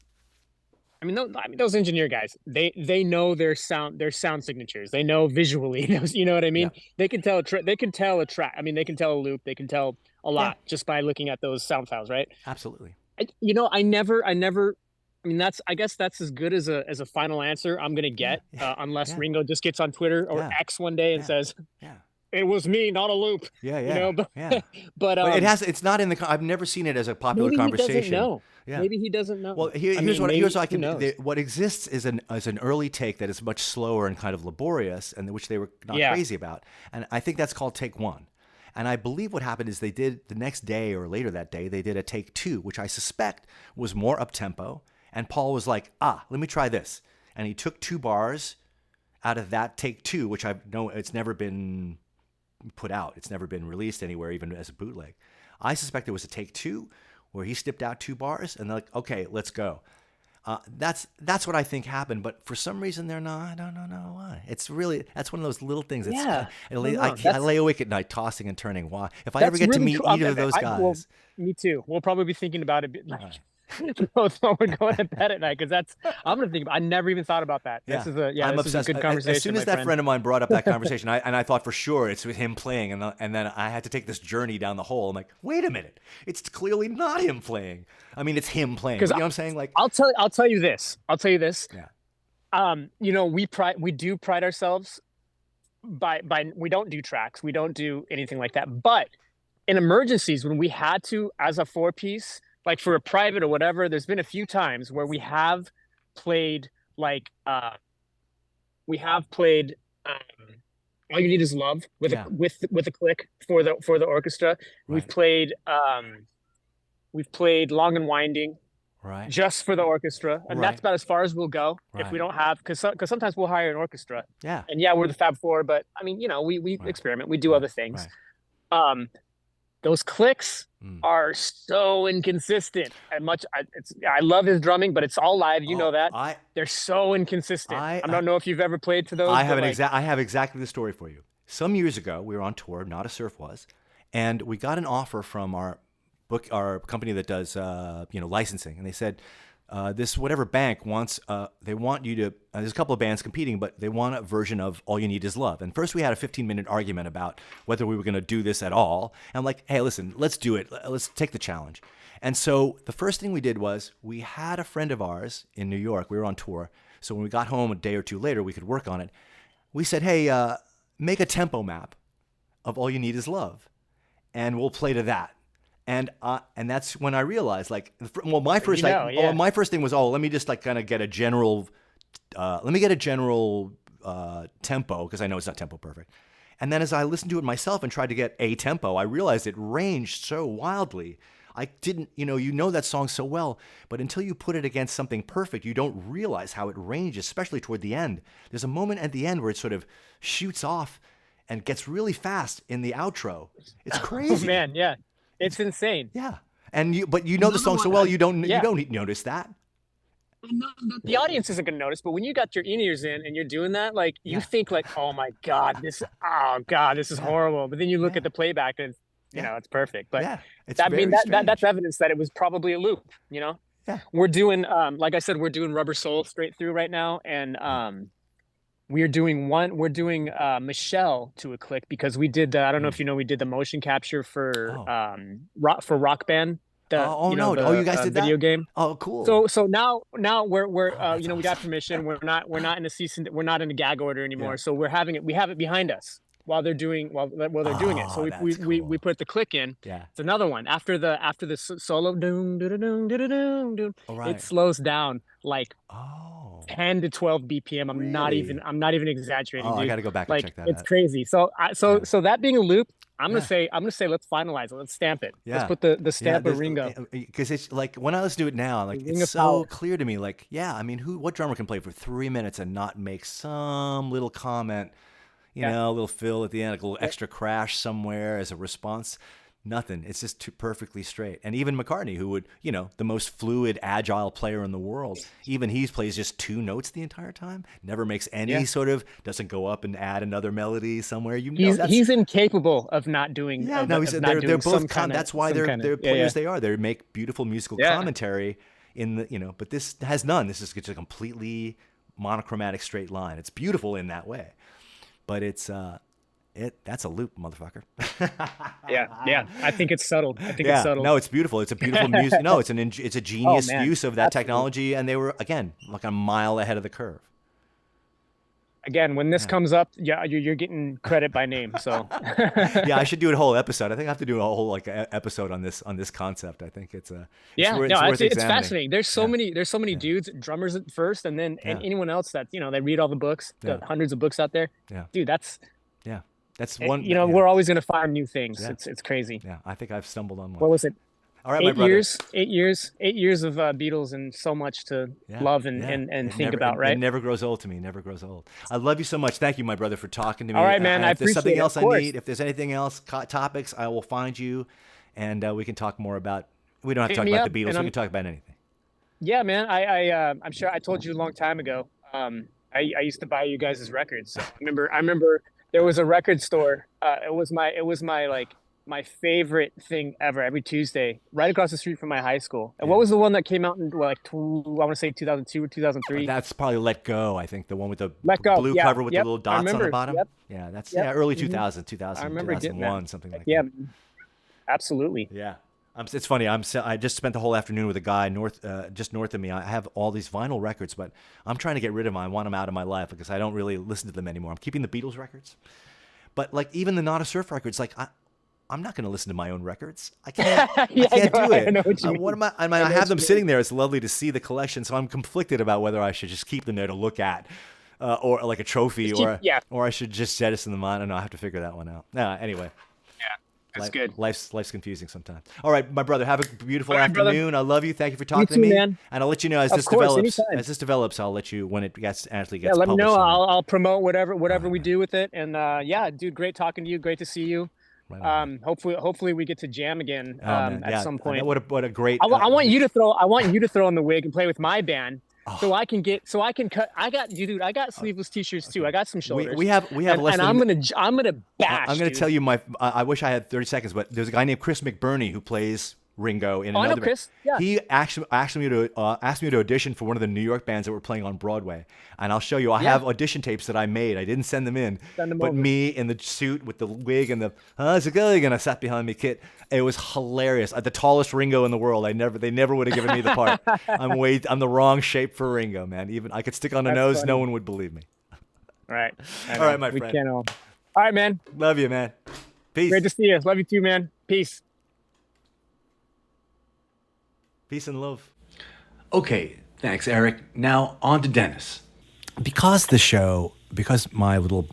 [SPEAKER 4] those engineer guys, they know their sound signatures. They know visually. You know what I mean? Yeah. They can tell a track. I mean, they can tell a loop. They can tell a lot just by looking at those sound files, right?
[SPEAKER 3] Absolutely.
[SPEAKER 4] I never. I mean, I guess that's as good as a final answer I'm gonna get, unless Ringo just gets on Twitter or X one day and says, "It was me, not a loop." But
[SPEAKER 3] it's not in the. I've never seen it as a popular conversation.
[SPEAKER 4] He doesn't know. Yeah. Maybe he doesn't know.
[SPEAKER 3] Well, what exists is an early take that is much slower and kind of laborious, and which they were not crazy about. And I think that's called take 1. And I believe what happened is they did the next day or later that day, they did a take 2, which I suspect was more up tempo. And Paul was like, let me try this. And he took 2 bars out of that take 2, which I know it's never been put out. It's never been released anywhere, even as a bootleg. I suspect it was a take 2 where he snipped out 2 bars and they're like, okay, let's go. That's what I think happened, but for some reason they're not. I don't know why. It's really that's one of those little things. That's I lay awake at night tossing and turning. Why? If I ever get to meet either of those guys,
[SPEAKER 4] me too. We'll probably be thinking about it. So we're going to bed at night because I'm gonna think. I never even thought about that.
[SPEAKER 3] Yeah.
[SPEAKER 4] This is a
[SPEAKER 3] I'm
[SPEAKER 4] this
[SPEAKER 3] obsessed.
[SPEAKER 4] is a good conversation.
[SPEAKER 3] As soon as that friend of mine brought up that conversation, I thought for sure it's with him playing, and then I had to take this journey down the hole. I'm like, wait a minute, it's clearly not him playing. I mean, it's him playing. You know what I'm saying? Like,
[SPEAKER 4] I'll tell you this.
[SPEAKER 3] Yeah.
[SPEAKER 4] You know, we do pride ourselves by we don't do tracks, we don't do anything like that. But in emergencies, when we had to, as a 4-piece. Like for a private or whatever, there's been a few times where we have played like All You Need Is Love with a click for the orchestra.
[SPEAKER 3] Right.
[SPEAKER 4] We've played Long and Winding,
[SPEAKER 3] right.
[SPEAKER 4] just for the orchestra, and that's about as far as we'll go if we
[SPEAKER 3] Right.
[SPEAKER 4] don't have because sometimes we'll hire an orchestra.
[SPEAKER 3] Yeah.
[SPEAKER 4] And we're the Fab Four, but I mean, you know, we experiment, we do other things.
[SPEAKER 3] Right.
[SPEAKER 4] Those clicks are so inconsistent. I love his drumming, but it's all live. You know that. They're so inconsistent. I don't know if you've ever played to those.
[SPEAKER 3] I have exactly the story for you. Some years ago, we were on tour, Not a Surf Was, and we got an offer from our company that does licensing, and they said, this whatever bank wants, they want you to, there's a couple of bands competing, but they want a version of All You Need Is Love. And first we had a 15-minute argument about whether we were going to do this at all. And I'm like, hey, listen, let's do it. Let's take the challenge. And so the first thing we did was we had a friend of ours in New York. We were on tour. So when we got home a day or two later, we could work on it. We said, hey, make a tempo map of All You Need Is Love. And we'll play to that. And that's when I realized, like, my first thing was, let me just like kind of get a general, tempo, because I know it's not tempo perfect. And then as I listened to it myself and tried to get a tempo, I realized it ranged so wildly. I didn't, you know that song so well, but until you put it against something perfect, you don't realize how it ranges, especially toward the end. There's a moment at the end where it sort of shoots off and gets really fast in the outro. It's crazy.
[SPEAKER 4] Oh, man, yeah. It's insane.
[SPEAKER 3] Yeah. But you know the song so well, you don't notice that.
[SPEAKER 4] The audience isn't going to notice, but when you got your in-ears in and you're doing that, like, you think like, oh my God, this is horrible. But then you look at the playback and it's perfect. But that's evidence that it was probably a loop, you know?
[SPEAKER 3] Yeah.
[SPEAKER 4] We're doing, like I said, we're doing Rubber Soul straight through right now. And we're doing Michelle to a click because we did, I don't know if you know, we did the motion capture for Rock Band.
[SPEAKER 3] You guys did that
[SPEAKER 4] video game.
[SPEAKER 3] Oh, cool.
[SPEAKER 4] So now we're we got permission. We're not in a we're not in a gag order anymore. So we have it behind us while they're doing it. So we put the click in.
[SPEAKER 3] Yeah.
[SPEAKER 4] It's another one after the solo doom doom doom doom doom doom. It slows down like 10 to 12 BPM. I'm not even exaggerating.
[SPEAKER 3] I got to go back and check that out.
[SPEAKER 4] It's crazy. So that being a loop, I'm gonna say let's finalize it. Let's stamp it.
[SPEAKER 3] Yeah.
[SPEAKER 4] Let's put the stamp of Ringo.
[SPEAKER 3] Because it's like when I listen to it now, like it's so clear to me. Like, I mean, what drummer can play for 3 minutes and not make some little comment, a little fill at the end, like a little extra crash somewhere as a response? Nothing. It's just too perfectly straight. And even McCartney, who would, the most fluid, agile player in the world, even he plays just 2 notes the entire time. Never makes any sort of, doesn't go up and add another melody somewhere.
[SPEAKER 4] He's incapable of not doing.
[SPEAKER 3] Yeah, they're both. That's why they're players. They are. They make beautiful musical commentary in the, but this has none. This is just a completely monochromatic straight line. It's beautiful in that way, but it's. That's a loop, motherfucker.
[SPEAKER 4] yeah. I think it's subtle. It's subtle.
[SPEAKER 3] No, it's beautiful. It's a beautiful music. No, it's a genius use of that technology, and they were again like a mile ahead of the curve.
[SPEAKER 4] Again, when this comes up, you're getting credit by name. So
[SPEAKER 3] I should do a whole episode. I think I have to do a whole episode on this concept. I think it's
[SPEAKER 4] fascinating. There's so many dudes, drummers at first, and then and anyone else that they read all the books, the hundreds of books out there.
[SPEAKER 3] Yeah,
[SPEAKER 4] dude, that's
[SPEAKER 3] one.
[SPEAKER 4] We're always gonna find new things. Yeah. It's crazy.
[SPEAKER 3] Yeah, I think I've stumbled on one.
[SPEAKER 4] What was it?
[SPEAKER 3] All right, 8 years.
[SPEAKER 4] 8 years of Beatles, and so much to love and think about. Right?
[SPEAKER 3] It never grows old to me. Never grows old. I love you so much. Thank you, my brother, for talking to me.
[SPEAKER 4] All right, man. I
[SPEAKER 3] if there's
[SPEAKER 4] appreciate
[SPEAKER 3] something
[SPEAKER 4] it,
[SPEAKER 3] else I need, if there's anything else, topics, I will find you, and we can talk more about. We don't have to talk about the Beatles. We can talk about anything.
[SPEAKER 4] Yeah, man. I'm sure I told you a long time ago. I used to buy you guys' records. So I remember there was a record store. It was my like my favorite thing ever. Every Tuesday, right across the street from my high school. And what
[SPEAKER 3] Yeah.
[SPEAKER 4] was the one that came out in I want to say 2002 or 2003?
[SPEAKER 3] That's probably Let Go. I think the one with the
[SPEAKER 4] Let Go.
[SPEAKER 3] blue
[SPEAKER 4] Yeah.
[SPEAKER 3] cover with the
[SPEAKER 4] Yep.
[SPEAKER 3] little
[SPEAKER 4] I
[SPEAKER 3] dots on the
[SPEAKER 4] remember.
[SPEAKER 3] bottom.
[SPEAKER 4] Yep.
[SPEAKER 3] Yeah, that's
[SPEAKER 4] Yep.
[SPEAKER 3] early
[SPEAKER 4] hmm
[SPEAKER 3] 2000,
[SPEAKER 4] I
[SPEAKER 3] 2000,
[SPEAKER 4] remember getting that.
[SPEAKER 3] 2001, something
[SPEAKER 4] Heck
[SPEAKER 3] like
[SPEAKER 4] yeah,
[SPEAKER 3] that.
[SPEAKER 4] man. Absolutely.
[SPEAKER 3] Yeah. It's funny. I just spent the whole afternoon with a guy just north of me. I have all these vinyl records, but I'm trying to get rid of them. I want them out of my life because I don't really listen to them anymore. I'm keeping the Beatles records, but like even the Not a Surf records, like I'm not going to listen to my own records. I can't.
[SPEAKER 4] Yeah,
[SPEAKER 3] I can't do
[SPEAKER 4] I
[SPEAKER 3] it.
[SPEAKER 4] know what you mean.
[SPEAKER 3] What am I? I
[SPEAKER 4] I know
[SPEAKER 3] have
[SPEAKER 4] what
[SPEAKER 3] them
[SPEAKER 4] you
[SPEAKER 3] sitting
[SPEAKER 4] mean.
[SPEAKER 3] there. It's lovely to see the collection, so I'm conflicted about whether I should just keep them there to look at, or like a trophy,
[SPEAKER 4] Just keep, yeah,
[SPEAKER 3] or I should just jettison them. I don't know. I have to figure that one out. Anyway.
[SPEAKER 4] that's good.
[SPEAKER 3] Life's confusing sometimes. All right, my brother, have a beautiful
[SPEAKER 4] All right, brother.
[SPEAKER 3] afternoon. I love you. Thank you for
[SPEAKER 4] You
[SPEAKER 3] talking to
[SPEAKER 4] too,
[SPEAKER 3] me.
[SPEAKER 4] man.
[SPEAKER 3] And I'll let you know as
[SPEAKER 4] Of
[SPEAKER 3] this
[SPEAKER 4] course,
[SPEAKER 3] develops.
[SPEAKER 4] anytime.
[SPEAKER 3] As this develops, I'll let you when it actually
[SPEAKER 4] Yeah,
[SPEAKER 3] gets
[SPEAKER 4] let me know.
[SPEAKER 3] published.
[SPEAKER 4] I'll promote whatever we do with it. And yeah, dude, great talking to you. Great to see you.
[SPEAKER 3] Right on, man.
[SPEAKER 4] Hopefully we get to jam again
[SPEAKER 3] Oh man,
[SPEAKER 4] at
[SPEAKER 3] yeah.
[SPEAKER 4] some point.
[SPEAKER 3] What a great.
[SPEAKER 4] I want you to throw in the wig and play with my band. So I can cut. I got sleeveless t-shirts too. I got some shoulders.
[SPEAKER 3] we have less
[SPEAKER 4] and
[SPEAKER 3] than.
[SPEAKER 4] I'm gonna bash.
[SPEAKER 3] I'm going to
[SPEAKER 4] dude.
[SPEAKER 3] tell you I wish I had 30 seconds, but there's a guy named Chris McBurney who plays Ringo in
[SPEAKER 4] Oh, I know
[SPEAKER 3] another.
[SPEAKER 4] Chris. Yeah.
[SPEAKER 3] He actually asked me to audition for one of the New York bands that were playing on Broadway, and I'll show you. I have audition tapes that I made. I didn't send them in,
[SPEAKER 4] Send them
[SPEAKER 3] but
[SPEAKER 4] over.
[SPEAKER 3] me in the suit with the wig and the how's it going? And I sat behind me, kid. It was hilarious. The tallest Ringo in the world. They never would have given me the part. I'm the wrong shape for Ringo, man. Even I could stick on the
[SPEAKER 4] That's
[SPEAKER 3] nose,
[SPEAKER 4] funny.
[SPEAKER 3] no one would believe me.
[SPEAKER 4] Right.
[SPEAKER 3] All right, my
[SPEAKER 4] we
[SPEAKER 3] friend.
[SPEAKER 4] can't all. All right, man.
[SPEAKER 3] Love you, man. Peace.
[SPEAKER 4] Great to see you. Love you too, man. Peace.
[SPEAKER 3] Peace and love.
[SPEAKER 2] Okay, thanks, Eric. Now on to Dennis.
[SPEAKER 3] Because my little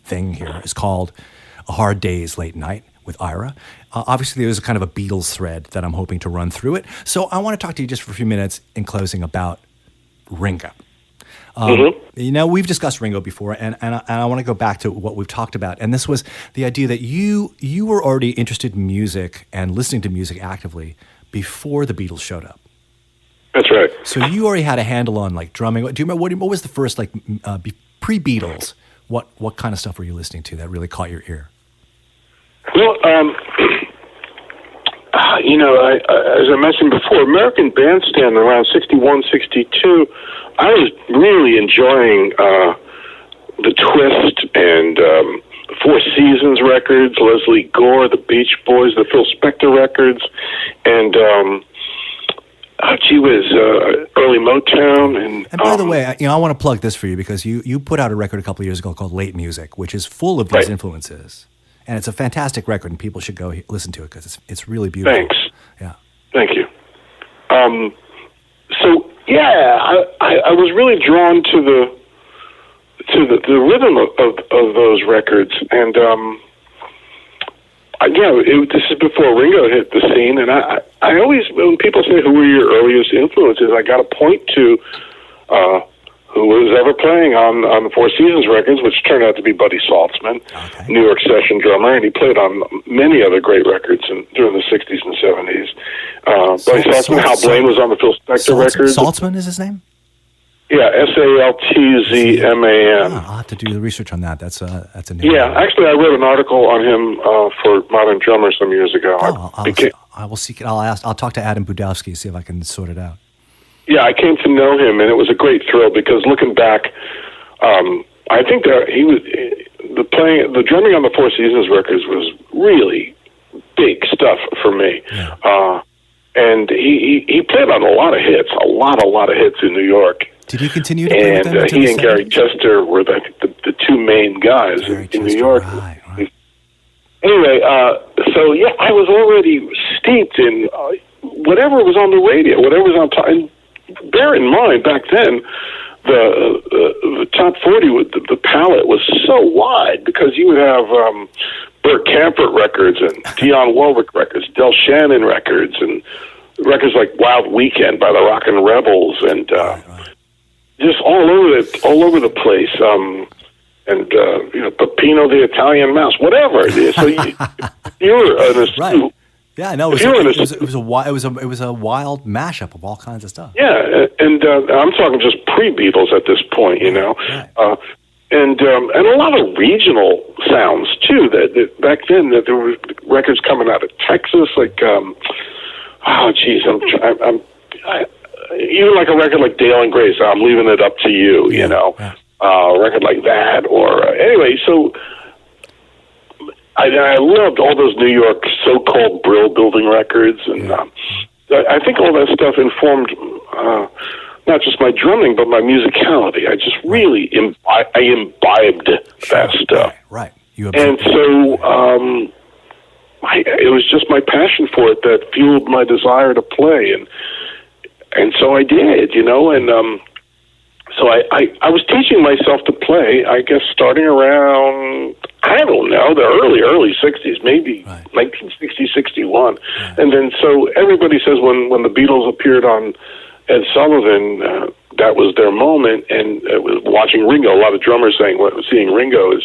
[SPEAKER 3] thing here is called A Hard Day's Late Night with Ira, obviously there's a kind of a Beatles thread that I'm hoping to run through it. So I want to talk to you just for a few minutes in closing about Ringo. You know, we've discussed Ringo before, and I want to go back to what we've talked about. And this was the idea that you were already interested in music and listening to music actively before the Beatles showed up.
[SPEAKER 5] That's right.
[SPEAKER 3] So you already had a handle on like drumming. Do you remember what was the first like pre-Beatles? What kind of stuff were you listening to that really caught your ear?
[SPEAKER 5] Well, as I mentioned before, American Bandstand around 61, 62, I was really enjoying the Twist and the Four Seasons records, Leslie Gore, the Beach Boys, the Phil Spector records, and early Motown. And
[SPEAKER 3] by the way, I want to plug this for you because you put out a record a couple of years ago called Late Music, which is full of these influences. And it's a fantastic record, and people should go listen to it because it's really beautiful.
[SPEAKER 5] Thanks.
[SPEAKER 3] Yeah.
[SPEAKER 5] Thank you. I was really drawn to the rhythm of those records, and this is before Ringo hit the scene. And I always, when people say who were your earliest influences, I got to point to who was ever playing on the Four Seasons records, which turned out to be Buddy Saltzman, New York session drummer, and he played on many other great records during the 60s and 70s. Buddy Saltzman, Hal Blaine was on the Phil Spector records.
[SPEAKER 3] Saltzman is his name?
[SPEAKER 5] Yeah, Saltzman.
[SPEAKER 3] I'll have to do the research on that. That's a new
[SPEAKER 5] Yeah, actually, I wrote an article on him for Modern Drummer some years ago.
[SPEAKER 3] I will seek it. I'll talk to Adam Budowski, see if I can sort it out.
[SPEAKER 5] Yeah, I came to know him, and it was a great thrill because looking back, I think that he was the drumming on the Four Seasons records was really big stuff for me. Yeah. And he played on a lot of hits in New York.
[SPEAKER 3] Did he continue to play with them?
[SPEAKER 5] And he and Gary Chester were the two main guys in New York.
[SPEAKER 3] Right.
[SPEAKER 5] Anyway, I was already steeped in whatever was on the radio, whatever was on top. And bear in mind, back then, the top 40, the palette was so wide because you would have Burt Kampert records and Dionne Warwick records, Del Shannon records, and records like Wild Weekend by the Rockin' Rebels, and just all over the place. Peppino the Italian Mouse, whatever it is. So you're an astute
[SPEAKER 3] Yeah, no, it was a wild mashup of all kinds of stuff.
[SPEAKER 5] Yeah, and I'm talking just pre-Beatles at this point, you know.
[SPEAKER 3] Right.
[SPEAKER 5] And a lot of regional sounds too. That back then that there were records coming out of Texas, like I'm even like a record like Dale and Grace. I'm leaving it up to you, you know, a record like that. Or anyway, so I loved all those New York so-called Brill Building records, and I think all that stuff informed. Not just my drumming, but my musicality. I just really imbibed that stuff.
[SPEAKER 3] Right.
[SPEAKER 5] And so it was just my passion for it that fueled my desire to play, and so I did, you know. And so I was teaching myself to play, I guess, starting around, I don't know, the early 60s, maybe 1960, 61. Right. And then so everybody says when the Beatles appeared on Ed Sullivan, that was their moment, and watching Ringo, a lot of drummers saying seeing Ringo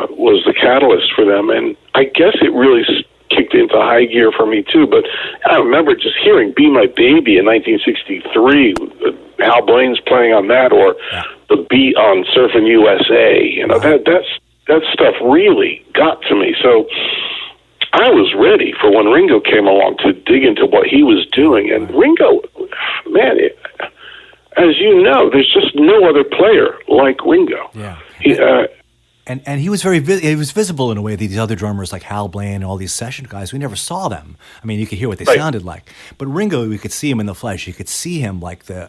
[SPEAKER 5] was the catalyst for them, and I guess it really kicked into high gear for me too. But I remember just hearing "Be My Baby" in 1963, Hal Blaine's playing on that, or the beat on "Surfin' USA." You know, that stuff really got to me. So I was ready for when Ringo came along to dig into what he was doing. And Ringo, man, as you know, there's just no other player like Ringo.
[SPEAKER 3] Yeah. And he was he was visible in a way that these other drummers like Hal Blaine and all these session guys, we never saw them. I mean, you could hear what they sounded like. But Ringo, we could see him in the flesh. You could see him like the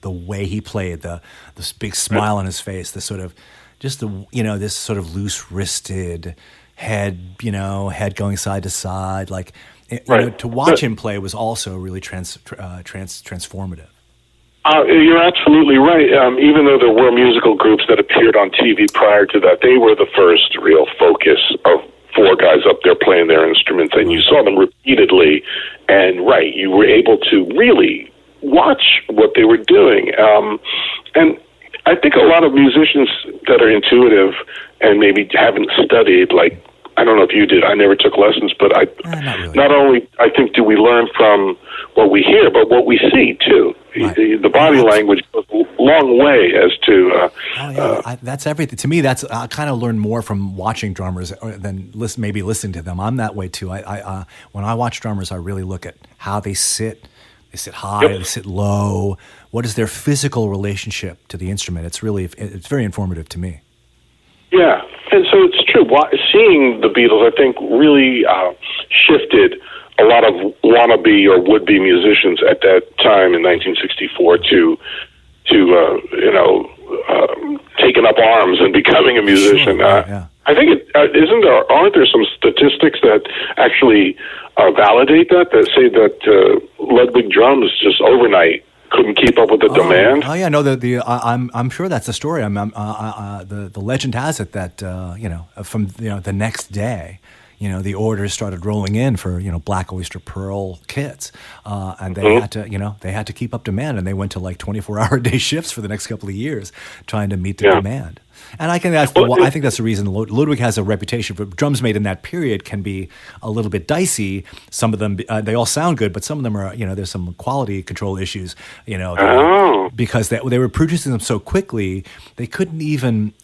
[SPEAKER 3] way he played, this big smile on his face, the sort of, just this sort of loose-wristed head going side to side, like to watch him play was also really transformative.
[SPEAKER 5] You're absolutely right. Even though there were musical groups that appeared on TV prior to that, they were the first real focus of four guys up there playing their instruments, and you saw them repeatedly. And you were able to really watch what they were doing. And I think a lot of musicians that are intuitive and maybe haven't studied, like, I don't know if you did. I never took lessons, but not only I think do we learn from what we hear, but what we see too. Right. The body language goes a long way as to.
[SPEAKER 3] That's everything. To me, that's I kind of learn more from watching drummers than maybe listening to them. I'm that way too. I when I watch drummers, I really look at how they sit. They sit high. They sit low. What is their physical relationship to the instrument? It's very informative to me.
[SPEAKER 5] Yeah, and so it's true. Seeing the Beatles, I think, really shifted a lot of wannabe or would-be musicians at that time in 1964 to taking up arms and becoming a musician.
[SPEAKER 3] Sure.
[SPEAKER 5] I think aren't there some statistics that actually validate that say that Ludwig drums just overnight couldn't keep up with the demand?
[SPEAKER 3] Oh yeah, no. I'm sure that's the story. The legend has it that from the next day, the orders started rolling in for Black Oyster Pearl kits, and they had to keep up demand, and they went to like 24-hour-a-day shifts for the next couple of years trying to meet the demand. And I think that's the reason Ludwig has a reputation for drums made in that period can be a little bit dicey. Some of them they all sound good, but some of them are there's some quality control issues. Because they were producing them so quickly they couldn't even.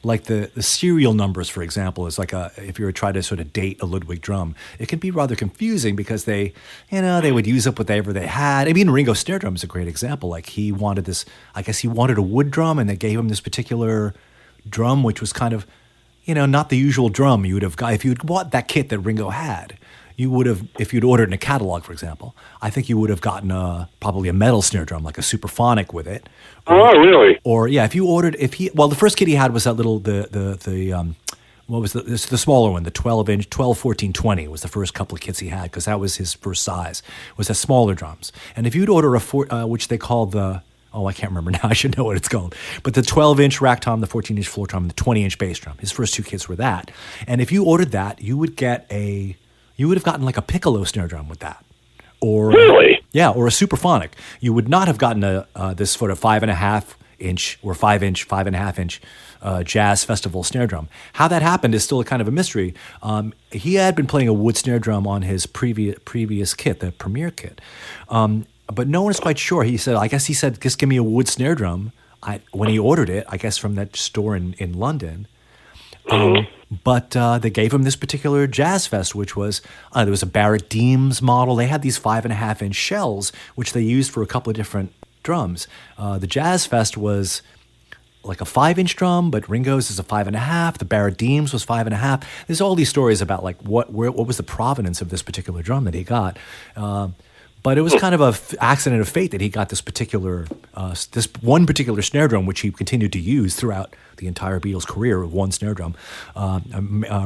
[SPEAKER 3] Like the serial numbers, for example, is like if you were trying to sort of date a Ludwig drum, it can be rather confusing because they would use up whatever they had. I mean, Ringo's snare drum is a great example. Like he wanted a wood drum, and they gave him this particular drum, which was kind of, not the usual drum you would have got if you'd bought that kit that Ringo had. You would have, if you'd ordered in a catalog, for example, I think you would have gotten probably a metal snare drum, like a Superphonic with it.
[SPEAKER 5] Oh, really?
[SPEAKER 3] Or if you ordered, the first kit he had was that little what was the smaller one, the 12-inch, 12, 14, 20 was the first couple of kits he had because that was his first size. Was the smaller drums, and if you'd order which they call the I can't remember now. I should know what it's called. But the 12-inch rack tom, the 14-inch floor tom, and the 20-inch bass drum. His first two kits were that, and if you ordered that, you would have gotten like a piccolo snare drum with that. Or
[SPEAKER 5] really?
[SPEAKER 3] Yeah, or a Superphonic. You would not have gotten this sort of 5.5 inch or 5-inch, 5.5-inch jazz festival snare drum. How that happened is still a kind of a mystery. He had been playing a wood snare drum on his previous kit, the Premier kit, but no one is quite sure. He said, just give me a wood snare drum. When he ordered it, I guess from that store in London. But they gave him this particular Jazz Fest, which was, there was a Barrett Deems model. They had these 5.5-inch shells, which they used for a couple of different drums. The Jazz Fest was like a 5-inch drum, but Ringo's is a 5.5. The Barrett Deems was 5.5. There's all these stories about like what was the provenance of this particular drum that he got. But it was kind of an accident of fate that he got this one particular snare drum, which he continued to use throughout the entire Beatles' career with one snare drum, a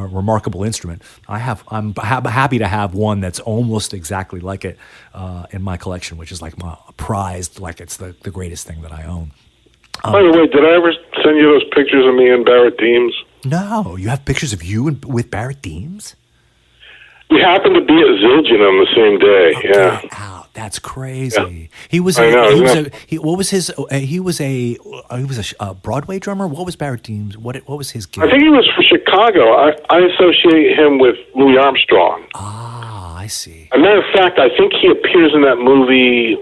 [SPEAKER 3] remarkable instrument. I'm happy to have one that's almost exactly like it in my collection, which is like my prized, like it's the greatest thing that I own.
[SPEAKER 5] By the way, did I ever send you those pictures of me and Barrett Deems?
[SPEAKER 3] No, you have pictures of you with Barrett Deems?
[SPEAKER 5] We happened to be at Zildjian on the same day.
[SPEAKER 3] Okay.
[SPEAKER 5] Yeah.
[SPEAKER 3] Wow, that's crazy. Yeah. He was a Broadway drummer. What was Barrett Deems? What was his gig?
[SPEAKER 5] I think he was from Chicago. I associate him with Louis Armstrong.
[SPEAKER 3] Ah, I see.
[SPEAKER 5] As a matter of fact, I think he appears in that movie.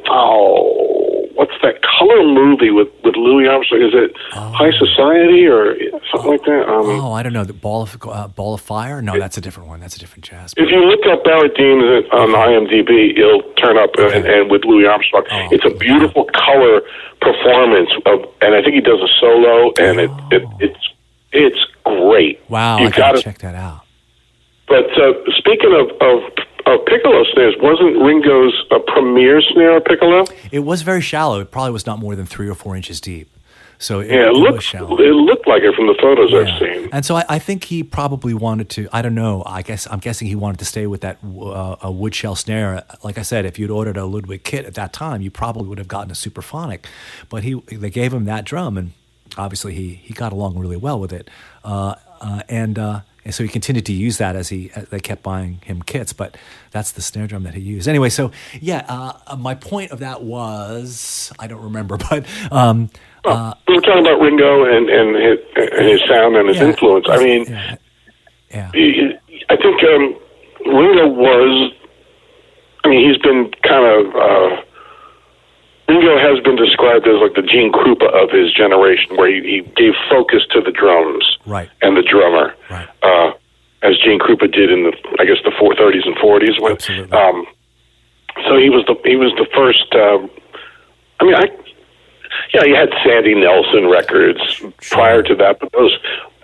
[SPEAKER 5] What's that color movie with Louis Armstrong? Is it High Society or something like that?
[SPEAKER 3] I don't know. The Ball of Fire? No, that's a different one. That's a different jazz.
[SPEAKER 5] If you look up Barrett Deems on IMDb, it'll turn up and with Louis Armstrong. It's a beautiful color performance and I think he does a solo, and it's great.
[SPEAKER 3] Wow, I gotta check that out.
[SPEAKER 5] But speaking of piccolo snares, wasn't Ringo's premier snare a piccolo?
[SPEAKER 3] It was very shallow. It probably was not more than 3 or 4 inches deep. So
[SPEAKER 5] it
[SPEAKER 3] was shallow.
[SPEAKER 5] It looked like it from the photos I've seen.
[SPEAKER 3] And so I think he probably wanted to, I don't know, I'm guessing he wanted to stay with that a wood shell snare. Like I said, if you'd ordered a Ludwig kit at that time, you probably would have gotten a Superphonic. But they gave him that drum, and obviously he got along really well with it. And so he continued to use that as they kept buying him kits, but that's the snare drum that he used. Anyway, so my point of that was, I don't remember, but
[SPEAKER 5] we were talking about Ringo and his sound and his influence. I mean, I think Ringo was. I mean, he's been kind of. Ringo has been described as like the Gene Krupa of his generation, where he gave focus to the drums and the drummer, as Gene Krupa did in the 30s and 40s.
[SPEAKER 3] Absolutely.
[SPEAKER 5] So he was the first. You had Sandy Nelson records prior to that, but those,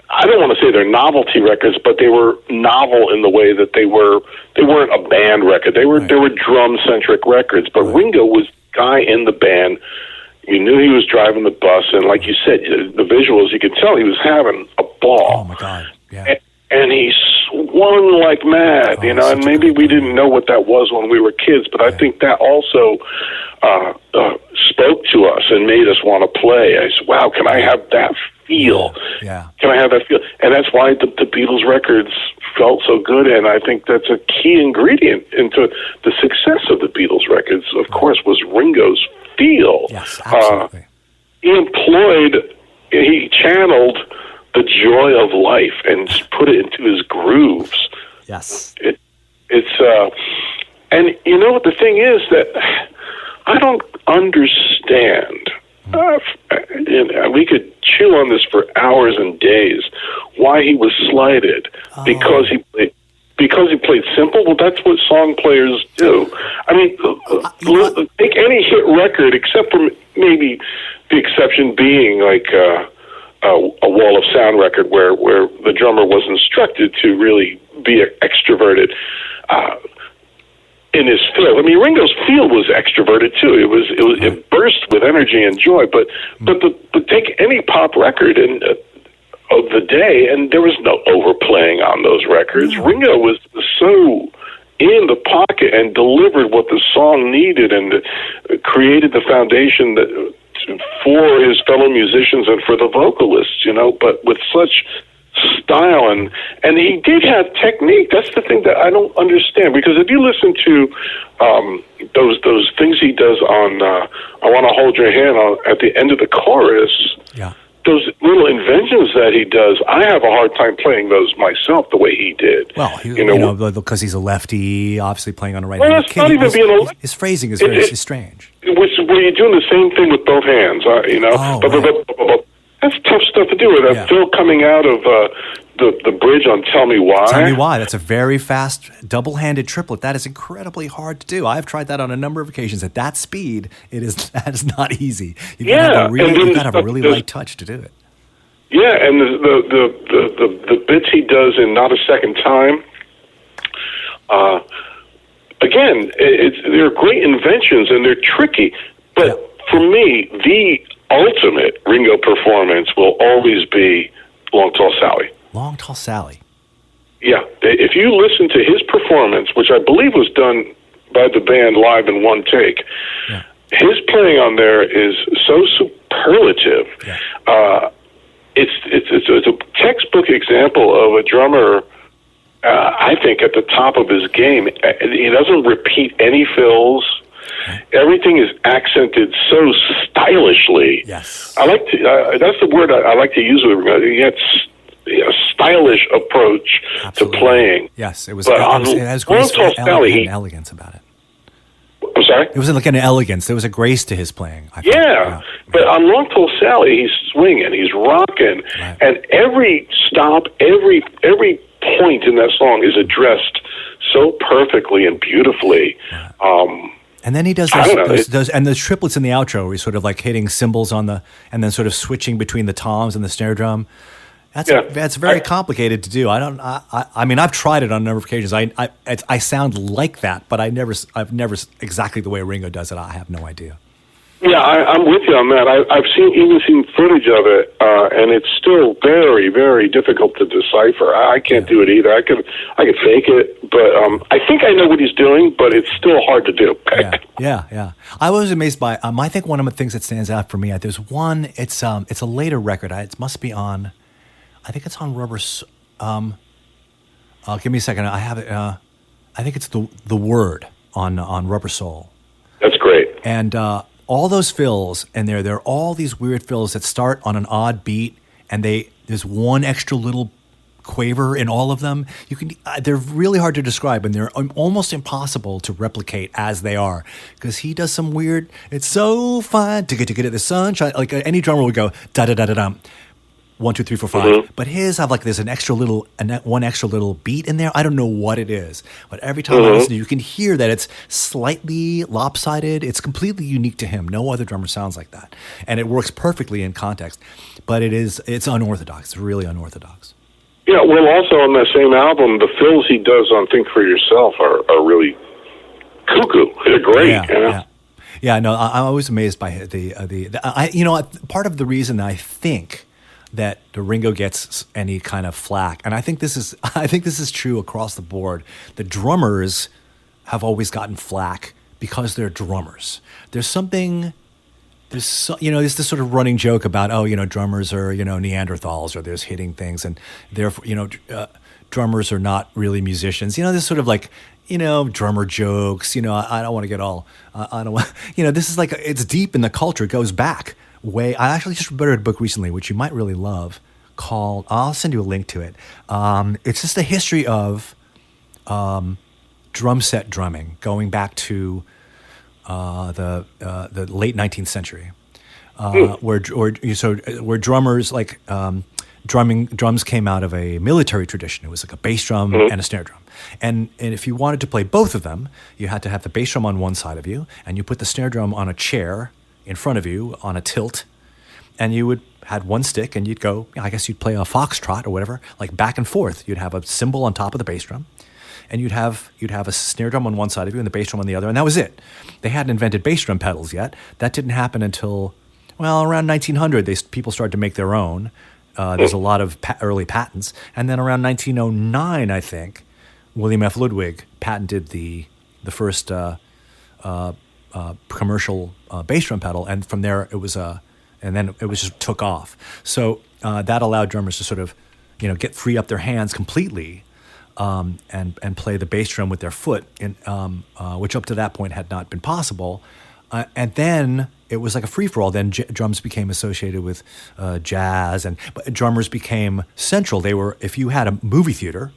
[SPEAKER 5] I don't want to say they're novelty records, but they were novel in the way that they weren't a band record. They were drum centric records, but Ringo was the guy in the band. You knew he was driving the bus, and like you said, the visuals, you could tell he was having a ball.
[SPEAKER 3] Oh my God! Yeah.
[SPEAKER 5] And he swung like mad, and maybe we didn't know what that was when we were kids, but I think that also spoke to us and made us want to play. I said, wow, can I have that feel?
[SPEAKER 3] Yeah.
[SPEAKER 5] Can I have that feel? And that's why the Beatles records felt so good, and I think that's a key ingredient into the success of the Beatles records, of course, was Ringo's feel.
[SPEAKER 3] Yes, absolutely.
[SPEAKER 5] He channeled the joy of life and put it into his grooves.
[SPEAKER 3] Yes.
[SPEAKER 5] And you know what the thing is that I don't understand. We could chew on this for hours and days. Why he was slighted because he played simple. Well, that's what song players do. I mean, take any hit record, except for maybe the exception being like a Wall of Sound record where the drummer was instructed to really be extroverted in his field. I mean, Ringo's field was extroverted too. It burst with energy and joy. But take any pop record of the day, and there was no overplaying on those records. Ringo was so in the pocket and delivered what the song needed and created the foundation for his fellow musicians and for the vocalists, but with such style, and he did have technique. That's the thing that I don't understand, because if you listen to those things he does on "I Want to Hold Your Hand" at the end of the chorus, those little inventions that he does, I have a hard time playing those myself the way he did.
[SPEAKER 3] Well, because he's a lefty, obviously playing on the right
[SPEAKER 5] well,
[SPEAKER 3] hand.
[SPEAKER 5] That's not even being a lefty.
[SPEAKER 3] His phrasing is very strange.
[SPEAKER 5] Where you're doing the same thing with both hands, That's tough stuff to do. With Phil coming out of the bridge on "Tell Me Why."
[SPEAKER 3] Tell Me Why. That's a very fast double-handed triplet. That is incredibly hard to do. I've tried that on a number of occasions. At that speed, that is not easy. You've got to have a really light touch to do it.
[SPEAKER 5] Yeah, and the bits he does in "Not a Second Time." Again, they're great inventions and they're tricky. But for me, the ultimate Ringo performance will always be "Long Tall Sally."
[SPEAKER 3] Long Tall Sally.
[SPEAKER 5] Yeah, if you listen to his performance, which I believe was done by the band live in one take, his playing on there is so superlative. Yeah. It's a textbook example of a drummer. I think at the top of his game. He doesn't repeat any fills. Everything is accented so stylishly.
[SPEAKER 3] Yes,
[SPEAKER 5] I like to. That's the word I like to use with Ringo. He had a stylish approach to playing.
[SPEAKER 3] Yes, it was.
[SPEAKER 5] But
[SPEAKER 3] it has grace and elegance about it.
[SPEAKER 5] I'm sorry?
[SPEAKER 3] It was like an elegance. There was a grace to his playing. I thought.
[SPEAKER 5] Yeah, but on "Long Tall Sally," he's swinging, he's rocking, and every stop, every point in that song is addressed so perfectly and beautifully.
[SPEAKER 3] And then he does those and the triplets in the outro, where he's sort of like hitting cymbals and then sort of switching between the toms and the snare drum. That's very complicated to do. I mean, I've tried it on a number of occasions. I sound like that, but I've never exactly the way Ringo does it. I have no idea.
[SPEAKER 5] Yeah, I'm with you on that. I've even seen footage of it, and it's still very, very difficult to decipher. I can't do it either. I could fake it, but I think I know what he's doing, but it's still hard to do.
[SPEAKER 3] Yeah. I was amazed by. I think one of the things that stands out for me. There's one. It's a later record. It must be on. I think it's on Rubber. Give me a second. I have it. I think it's the Word on Rubber Soul.
[SPEAKER 5] That's great.
[SPEAKER 3] And all those fills, and there are all these weird fills that start on an odd beat, and there's one extra little quaver in all of them. They're really hard to describe, and they're almost impossible to replicate as they are, because he does some weird. It's so fun to get the sunshine. Like any drummer would go da da da da dum. 1, 2, 3, 4, 5. Mm-hmm. But his have there's one extra little beat in there. I don't know what it is, but every time I listen to it, you can hear that it's slightly lopsided. It's completely unique to him. No other drummer sounds like that, and it works perfectly in context. But it's unorthodox. It's really unorthodox.
[SPEAKER 5] Yeah. Well, also on that same album, the fills he does on "Think for Yourself" are really cuckoo. They're great.
[SPEAKER 3] Yeah. No, I'm always amazed by part of the reason I think that the Ringo gets any kind of flack, and I think this is true across the board. The drummers have always gotten flack because they're drummers. There's this sort of running joke about drummers are Neanderthals, or there's hitting things, and therefore drummers are not really musicians. This sort of drummer jokes. I don't want to get all. I don't want. This is it's deep in the culture. It goes back. I actually just read a book recently, which you might really love, called, I'll send you a link to it. It's just the history of drum set drumming, going back to the late 19th century, where drummers drums came out of a military tradition. It was like a bass drum and a snare drum. And if you wanted to play both of them, you had to have the bass drum on one side of you, and you put the snare drum on a chair in front of you on a tilt, and you had one stick, and you'd go, I guess you'd play a foxtrot or whatever, like back and forth. You'd have a cymbal on top of the bass drum, and you'd have a snare drum on one side of you and the bass drum on the other, and that was it. They hadn't invented bass drum pedals yet. That didn't happen until, around 1900. People started to make their own. There's a lot of early patents, and then around 1909, I think, William F. Ludwig patented the first commercial bass drum pedal, and from there it was just took off. So that allowed drummers to sort of, get free up their hands completely, and play the bass drum with their foot, which up to that point had not been possible. And then it was like a free-for-all. Then drums became associated with jazz, but drummers became central. They were, if you had a movie theater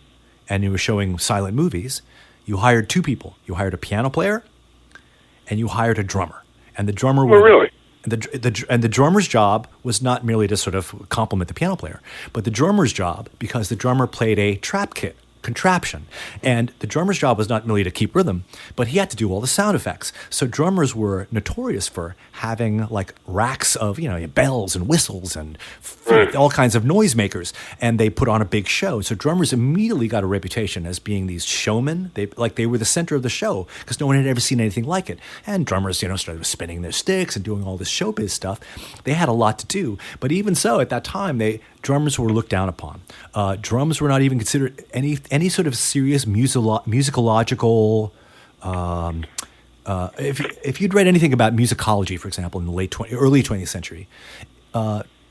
[SPEAKER 3] and you were showing silent movies, you hired two people. You hired a piano player and you hired a drummer. And the drummer
[SPEAKER 5] really?
[SPEAKER 3] And the drummer's job was not merely to sort of complement the piano player, but the drummer's job, because the drummer played a trap kit, contraption. And the drummer's job was not merely to keep rhythm, but he had to do all the sound effects. So drummers were notorious for having like racks of, bells and whistles and all kinds of noisemakers. And they put on a big show. So drummers immediately got a reputation as being these showmen. They were the center of the show because no one had ever seen anything like it. And drummers, started spinning their sticks and doing all this showbiz stuff. They had a lot to do. But even so, at that time, drummers were looked down upon. Drums were not even considered any sort of serious musicological. If you'd read anything about musicology, for example, in the early 20th century,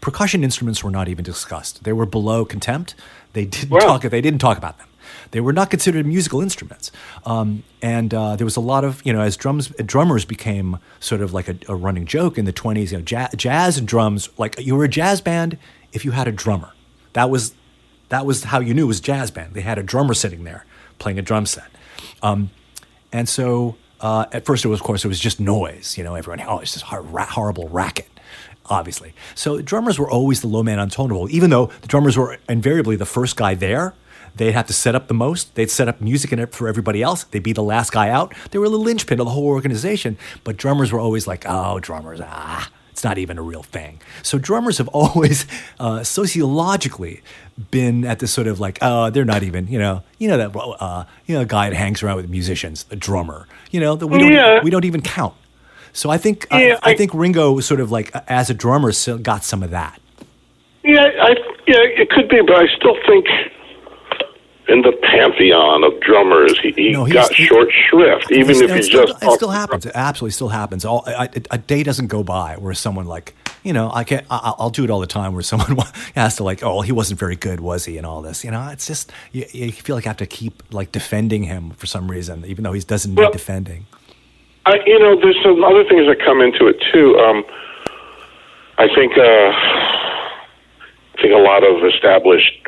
[SPEAKER 3] percussion instruments were not even discussed. They were below contempt. They didn't talk about them. They were not considered musical instruments. And there was a lot of, as drummers became sort of like a running joke in the 20s, jazz and drums, like you were a jazz band if you had a drummer. That was how you knew it was a jazz band. They had a drummer sitting there playing a drum set. And so at first, it was just noise. Everyone, it's this horrible racket, obviously. So drummers were always the low man on totem pole, even though the drummers were invariably the first guy there. They'd have to set up the most. They'd set up music in it for everybody else. They'd be the last guy out. They were the linchpin of the whole organization. But drummers were always like, oh, drummers, it's not even a real thing. So drummers have always sociologically been at this sort of like, they're not even, that guy that hangs around with musicians, a drummer, we don't even count. So I think I think Ringo sort of like as a drummer got some of that.
[SPEAKER 5] Yeah, it could be, but I still think in the pantheon of drummers, he got short shrift. Even if he just
[SPEAKER 3] it still happens. It absolutely still happens. A day doesn't go by where someone like I'll do it all the time where someone has to like, oh, he wasn't very good, was he? And all this, it's just you feel like I have to keep like defending him for some reason, even though he doesn't need defending.
[SPEAKER 5] There's some other things that come into it too. I think a lot of established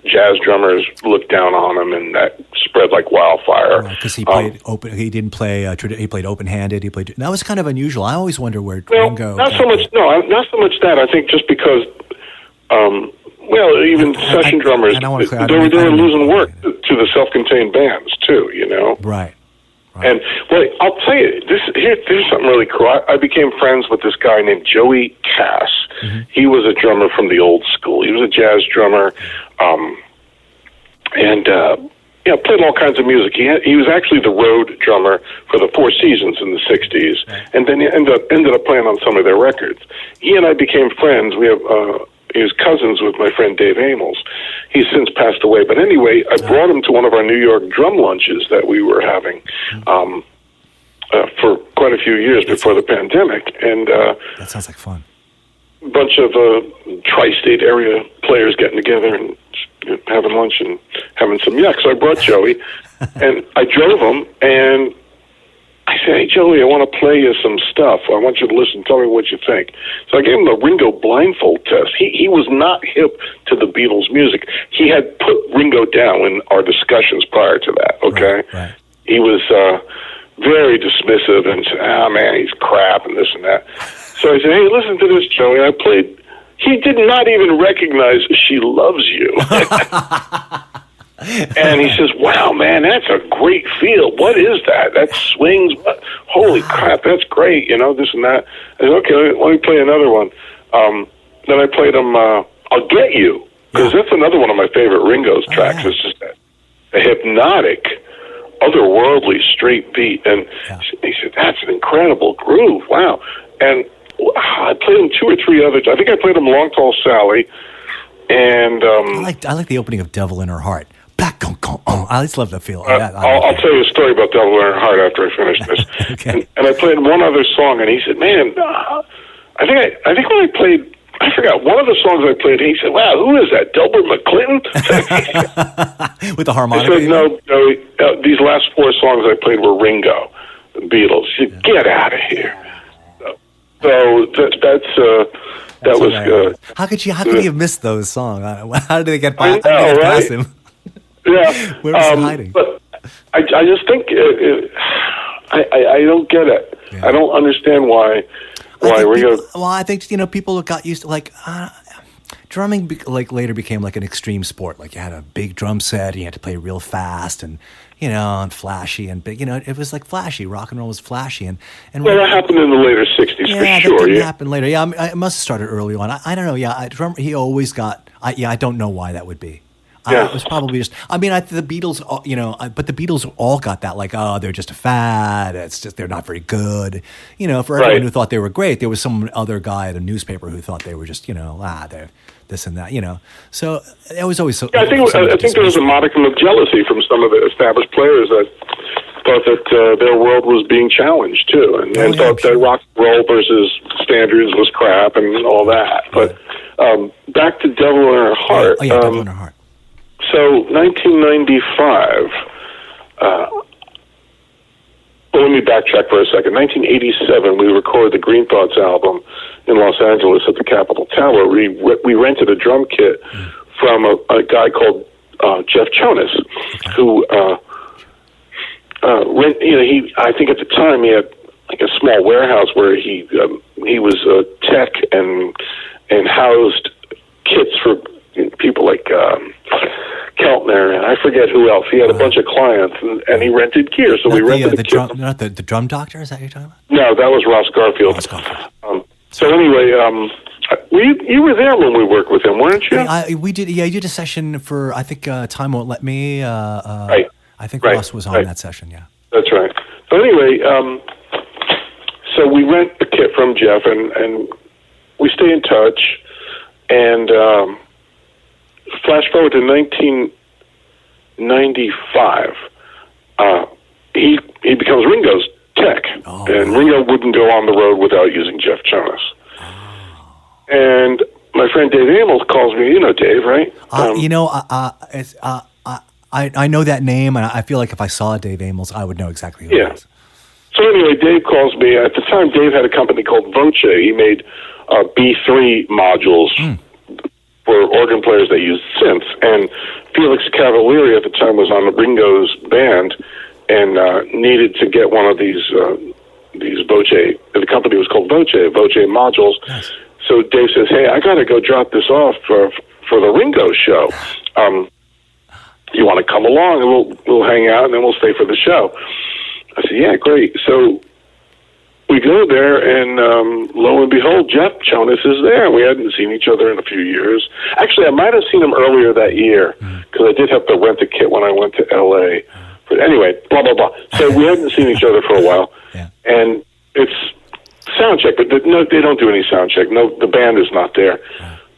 [SPEAKER 5] jazz drummers looked down on him, and that spread like wildfire.
[SPEAKER 3] Because he played open. He didn't play. He played open-handed. That was kind of unusual. I always wonder where Ringo.
[SPEAKER 5] Not so much that. I think just because, even session drummers, they were losing work to the self-contained bands too.
[SPEAKER 3] Right.
[SPEAKER 5] And I'll tell you, here's something really cool. I became friends with this guy named Joey Cass. Mm-hmm. He was a drummer from the old school. He was a jazz drummer, played all kinds of music. He was actually the road drummer for the Four Seasons in the '60s, and then he ended up playing on some of their records. He and I became friends. We have. He was cousins with my friend Dave Amels. He's since passed away. But anyway, I brought him to one of our New York drum lunches that we were having for quite a few years before the pandemic. And
[SPEAKER 3] that sounds like fun.
[SPEAKER 5] A bunch of tri-state area players getting together and having lunch and having some yuck. So I brought Joey, and I drove him, and I said, hey, Joey, I want to play you some stuff. I want you to listen. Tell me what you think. So I gave him the Ringo blindfold test. He was not hip to the Beatles' music. He had put Ringo down in our discussions prior to that, okay?
[SPEAKER 3] Right.
[SPEAKER 5] He was very dismissive and said, man, he's crap and this and that. So I said, hey, listen to this, Joey. I played. He did not even recognize She Loves You. And he says, wow, man, that's a great feel. What is that? That swings. Holy crap, that's great, this and that. I said, okay, let me play another one. Then I played him I'll Get You, because that's another one of my favorite Ringo's tracks. It's just a hypnotic, otherworldly straight beat. And he said, that's an incredible groove. Wow. And I played him two or three others. I think I played him Long Tall Sally. And
[SPEAKER 3] I like the opening of Devil in Her Heart. I just love the feel.
[SPEAKER 5] I'll tell you a story about Devil in Her Heart after I finish this.
[SPEAKER 3] Okay.
[SPEAKER 5] And I played one other song, and he said, "Man, I think when I played I forgot one of the songs I played. He said, "Wow, who is that? Delbert McClinton?"
[SPEAKER 3] With the harmonica?
[SPEAKER 5] I said, "No, these last 4 songs I played were Ringo, the Beatles." He said, "Get out of here." So that was good.
[SPEAKER 3] How could you have missed those songs? How did they get
[SPEAKER 5] I know,
[SPEAKER 3] past
[SPEAKER 5] right?
[SPEAKER 3] him?
[SPEAKER 5] Yeah,
[SPEAKER 3] Where was he hiding?
[SPEAKER 5] But I just think I don't get it.
[SPEAKER 3] Yeah.
[SPEAKER 5] I don't understand why Ringo.
[SPEAKER 3] I think people got used to drumming. Later became like an extreme sport. Like you had a big drum set, you had to play real fast and and flashy and big. It was like flashy. Rock and roll was flashy and
[SPEAKER 5] Well, that happened in the later '60s for sure.
[SPEAKER 3] That didn't happen later. Yeah, it must have started early on. I don't know. Yeah, he always got. I don't know why that would be. It was probably just. I mean, the Beatles. But the Beatles all got that. Like, oh, they're just a fad. It's just they're not very good. For everyone who thought they were great, there was some other guy at a newspaper who thought they were just. They're this and that. So it was always.
[SPEAKER 5] I think there was a modicum of jealousy from some of the established players that thought that their world was being challenged too, and thought that rock and roll versus standards was crap and all that. But back to Devil in Her Heart.
[SPEAKER 3] Devil in Her Heart.
[SPEAKER 5] So 1995. Well, let me backtrack for a second. 1987, we recorded the Green Thoughts album in Los Angeles at the Capitol Tower. We rented a drum kit from a guy called Jeff Jonas, who I think at the time he had like a small warehouse where he was a tech and housed kits for people like Keltner and I forget who else. He had a bunch of clients and he rented gear. So we rented the kit.
[SPEAKER 3] Not the drum doctor? Is that what you're talking about?
[SPEAKER 5] No, that was Ross Garfield. So anyway, you were there when we worked with him, weren't you?
[SPEAKER 3] We did. Yeah, you did a session for I think Time Won't Let Me.
[SPEAKER 5] Right.
[SPEAKER 3] I think Ross was on that session. Yeah.
[SPEAKER 5] That's right. So anyway, so we rent the kit from Jeff and we stay in touch and. Flash forward to 1995. He becomes Ringo's tech, and Ringo wouldn't go on the road without using Jeff Jonas. And my friend Dave Amos calls me. You know Dave, right?
[SPEAKER 3] I know that name, and I feel like if I saw Dave Amos, I would know exactly who it is.
[SPEAKER 5] So anyway, Dave calls me. At the time, Dave had a company called Voce. He made B3 modules. For organ players that used synths, and Felix Cavalieri at the time was on Ringo's band and needed to get one of these Voce. The company was called Voce modules. Nice. So Dave says, "Hey, I got to go drop this off for the Ringo show. You want to come along and we'll hang out and then we'll stay for the show?" I said, "Yeah, great." So we go there, and lo and behold, Jeff Jonas is there. We hadn't seen each other in a few years. Actually, I might have seen him earlier that year because I did have to rent a kit when I went to L.A. But anyway, blah, blah, blah. So we hadn't seen each other for a while. And it's sound check, but no, they don't do any sound check. No, the band is not there.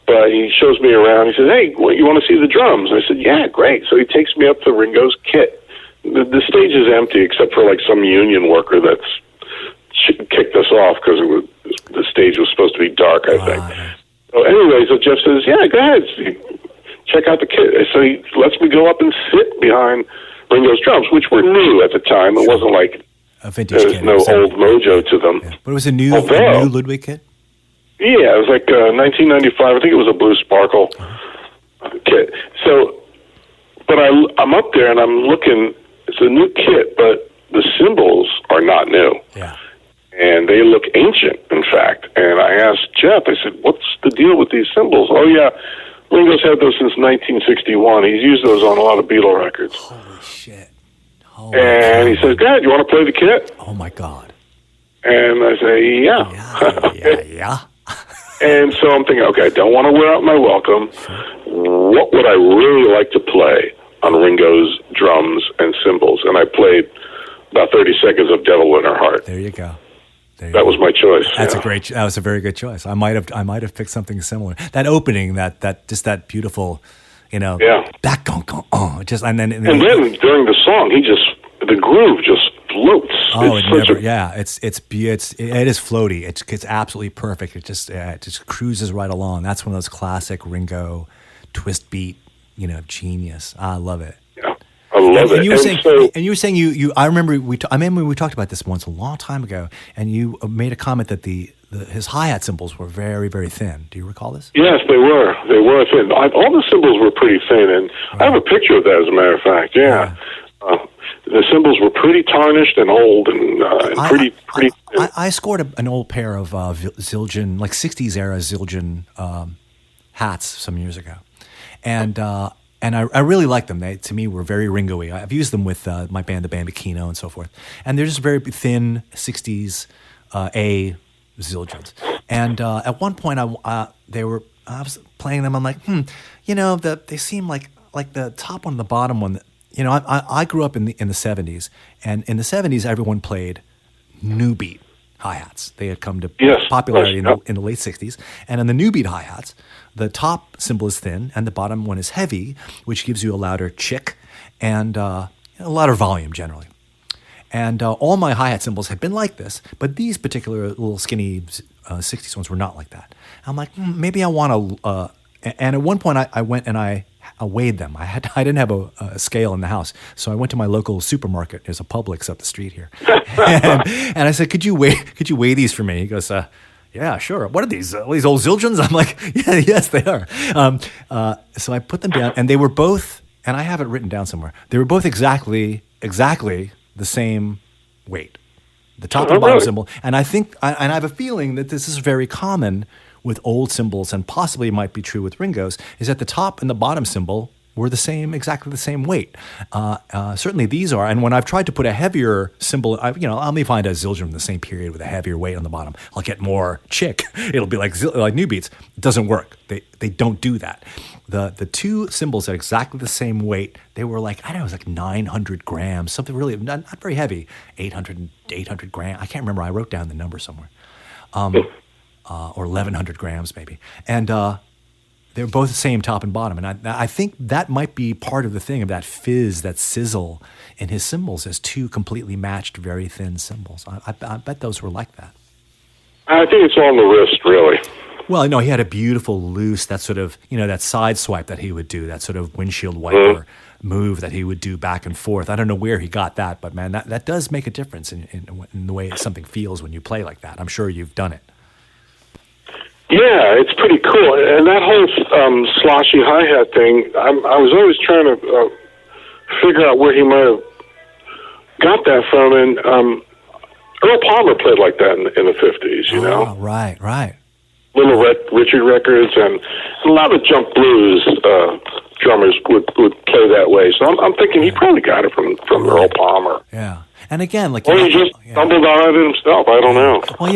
[SPEAKER 5] But he shows me around. He says, "Hey, you want to see the drums?" And I said, "Yeah, great." So he takes me up to Ringo's kit. The stage is empty except for like some union worker that's kicked us off because the stage was supposed to be dark, I think. So anyway, so Jeff says, "Yeah, go ahead, check out the kit." So he lets me go up and sit behind Ringo's drums, which were new at the time. It wasn't like
[SPEAKER 3] a vintage kit.
[SPEAKER 5] No old mojo to them.
[SPEAKER 3] Yeah. But it was a new Ludwig kit?
[SPEAKER 5] Yeah, it was like 1995. I think it was a Blue Sparkle kit. So, but I'm up there and I'm looking. It's a new kit, but the cymbals are not new.
[SPEAKER 3] Yeah.
[SPEAKER 5] And they look ancient, in fact. And I asked Jeff, I said, "What's the deal with these cymbals?" "Oh, yeah, Ringo's had those since 1961. He's used those on a lot of Beatle records."
[SPEAKER 3] Holy shit.
[SPEAKER 5] And he says, "Dad, you want to play the kit?"
[SPEAKER 3] Oh, my God.
[SPEAKER 5] And I say, "Yeah."
[SPEAKER 3] Yeah.
[SPEAKER 5] And so I'm thinking, okay, I don't want to wear out my welcome. What would I really like to play on Ringo's drums and cymbals? And I played about 30 seconds of Devil in Her Heart.
[SPEAKER 3] There you go.
[SPEAKER 5] That was my choice.
[SPEAKER 3] That was a very good choice. I might have picked something similar. That opening, that beautiful, that just and then
[SPEAKER 5] during the song, the groove just floats
[SPEAKER 3] Oh,
[SPEAKER 5] it's
[SPEAKER 3] it
[SPEAKER 5] such
[SPEAKER 3] never.
[SPEAKER 5] a,
[SPEAKER 3] Yeah, it is floaty. It's absolutely perfect. It just cruises right along. That's one of those classic Ringo twist beat, genius. I love it.
[SPEAKER 5] yeah, I love it.
[SPEAKER 3] And you were saying,
[SPEAKER 5] so,
[SPEAKER 3] I remember we talked about this once a long time ago, and you made a comment that his hi-hat cymbals were very, very thin. Do you recall this?
[SPEAKER 5] yes, they were. They were thin. All the cymbals were pretty thin, and I have a picture of that, as a matter of fact. Yeah. The cymbals were pretty tarnished and old, and pretty thin.
[SPEAKER 3] I scored an old pair of Zildjian, like 60s era Zildjian hats some years ago. And I really like them. They, to me, were very Ringo-y. I've used them with my band, the Bambino, and so forth. And they're just very thin 60s A Zildjians. And at one point, I was playing them. I'm like, they seem like the top one and the bottom one. I grew up in the 70s, and in the 70s, everyone played new beat hi-hats. They had come to popularity in the late 60s. And in the new beat hi-hats, the top cymbal is thin and the bottom one is heavy, which gives you a louder chick and a louder volume generally. And all my hi-hat cymbals had been like this, but these particular little skinny 60s ones were not like that. I'm like, maybe I want to... and at one point, I went and I weighed them. I didn't have a scale in the house, so I went to my local supermarket. There's a Publix up the street here, and I said, "Could you weigh these for me?" He goes, "Yeah, sure. What are these? These old Zildjians?" I'm like, "Yeah, yes, they are." So I put them down, and they were both, and I have it written down somewhere. They were both exactly the same weight, the top and bottom cymbal. And I think, and I have a feeling that this is very common with old cymbals, and possibly it might be true with Ringo's, is that the top and the bottom cymbal were exactly the same weight. Certainly these are, and when I've tried to put a heavier cymbal, let me find a Zildjian from the same period with a heavier weight on the bottom. I'll get more chick. It'll be like new beats. It doesn't work. They don't do that. The two cymbals at exactly the same weight, they were like, I don't know, it was like 900 grams, something really not very heavy, 800 grams. I can't remember. I wrote down the number somewhere. Or 1,100 grams maybe. And they're both the same top and bottom. And I think that might be part of the thing of that fizz, that sizzle in his cymbals as two completely matched, very thin cymbals. I bet those were like that.
[SPEAKER 5] I think it's on the wrist, really.
[SPEAKER 3] Well, no, he had a beautiful loose, that sort of, that side swipe that he would do, that sort of windshield wiper move that he would do back and forth. I don't know where he got that, but man, that does make a difference in the way something feels when you play like that. I'm sure you've done it.
[SPEAKER 5] Yeah, it's pretty cool. And that whole sloshy hi-hat thing, I was always trying to figure out where he might have got that from. And Earl Palmer played like that in the 50s, you know?
[SPEAKER 3] Right.
[SPEAKER 5] Little Richard records, and a lot of jump blues drummers would play that way. So I'm thinking he probably got it from Earl Palmer.
[SPEAKER 3] Yeah. And again, like...
[SPEAKER 5] Or he just stumbled on it himself. I don't know.
[SPEAKER 3] Well,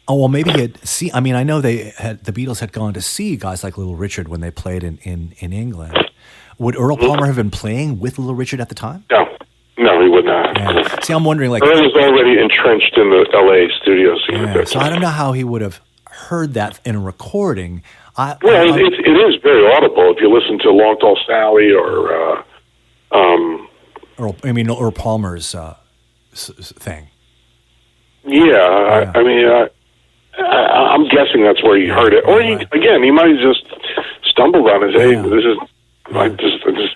[SPEAKER 3] well, maybe he had seen. I mean, I know the Beatles had gone to see guys like Little Richard when they played in England. Would Earl Palmer have been playing with Little Richard at the time?
[SPEAKER 5] No, he would not.
[SPEAKER 3] Yeah. See, I'm wondering, like,
[SPEAKER 5] Earl was already entrenched in the L.A. studio scene.
[SPEAKER 3] Yeah. So I don't know how he would have heard that in a recording.
[SPEAKER 5] It is very audible if you listen to Long Tall Sally or
[SPEAKER 3] Earl Palmer's thing.
[SPEAKER 5] Yeah, I mean. I'm guessing that's where he heard it, or he might have just stumbled on it. Hey, this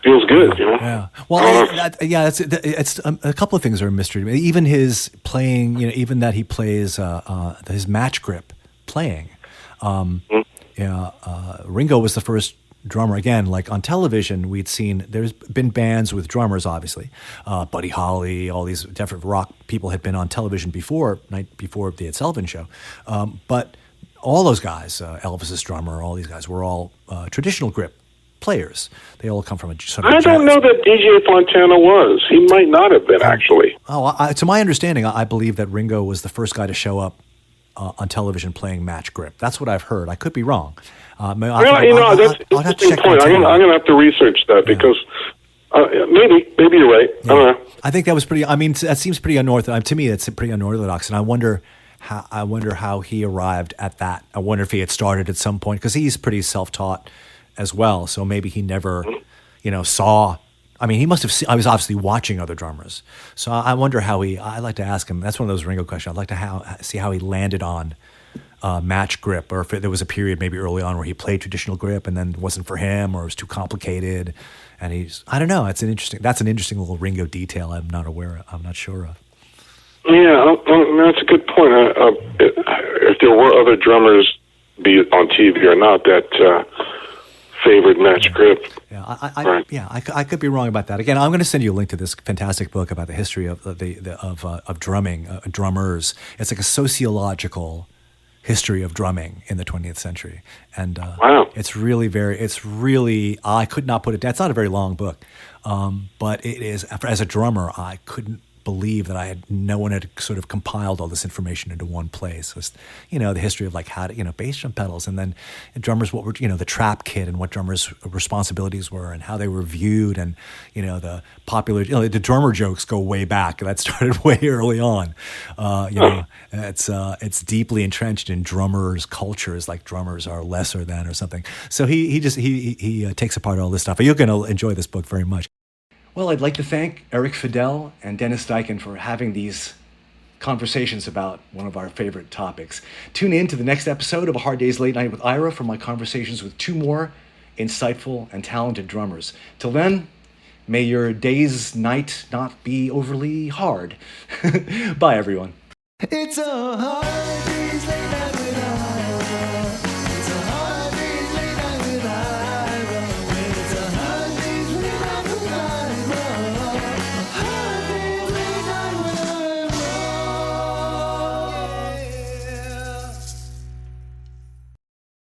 [SPEAKER 5] feels good, you know.
[SPEAKER 3] Yeah. Well, it's a couple of things are a mystery to me. Even his playing, even that he plays his match grip playing. Ringo was the first drummer. Again, like on television, we'd seen there's been bands with drummers, obviously. Buddy Holly, all these different rock people had been on television before the Ed Sullivan Show. But all those guys, Elvis's drummer, all these guys were all traditional grip players. They all come from a sort of
[SPEAKER 5] I don't know that DJ Fontana was. He might not have been, actually.
[SPEAKER 3] To my understanding, I believe that Ringo was the first guy to show up on televiation playing match grip. That's what I've heard. I could be wrong.
[SPEAKER 5] That's an interesting point. I'm going to have to research that because maybe you're right. Yeah. I don't know.
[SPEAKER 3] I think that was pretty. I mean, that seems pretty unorthodox to me. It's pretty unorthodox, and I wonder how he arrived at that. I wonder if he had started at some point because he's pretty self-taught as well. So maybe he never, saw I mean, he must have seen, I was obviously watching other drummers. So I wonder how I'd like to ask him, that's one of those Ringo questions. I'd like to see how he landed on match grip, or if there was a period maybe early on where he played traditional grip and then it wasn't for him, or it was too complicated. And I don't know, that's an interesting little Ringo detail I'm not sure of.
[SPEAKER 5] Yeah, that's a good point. If there were other drummers, be it on TV or not, that favored match grip.
[SPEAKER 3] Yeah, I could be wrong about that. Again, I'm going to send you a link to this fantastic book about the history of drumming, drummers. It's like a sociological history of drumming in the 20th century, and
[SPEAKER 5] wow.
[SPEAKER 3] It's really I could not put it down. It's not a very long book, but it is. As a drummer, I couldn't believe that no one had sort of compiled all this information into one place. It was, the history of like how to, bass drum pedals, and then drummers, what were, the trap kit and what drummers' responsibilities were and how they were viewed, and, the popular, the drummer jokes go way back. That started way early on. It's deeply entrenched in drummers' cultures, like drummers are lesser than or something. So he takes apart all this stuff. You're going to enjoy this book very much. Well, I'd like to thank Erik Fidel and Dennis Diken for having these conversations about one of our favorite topics. Tune in to the next episode of A Hard Day's Late Night with Ira for my conversations with two more insightful and talented drummers. Till then, may your day's night not be overly hard. Bye, everyone.
[SPEAKER 1] It's a hard day's late night.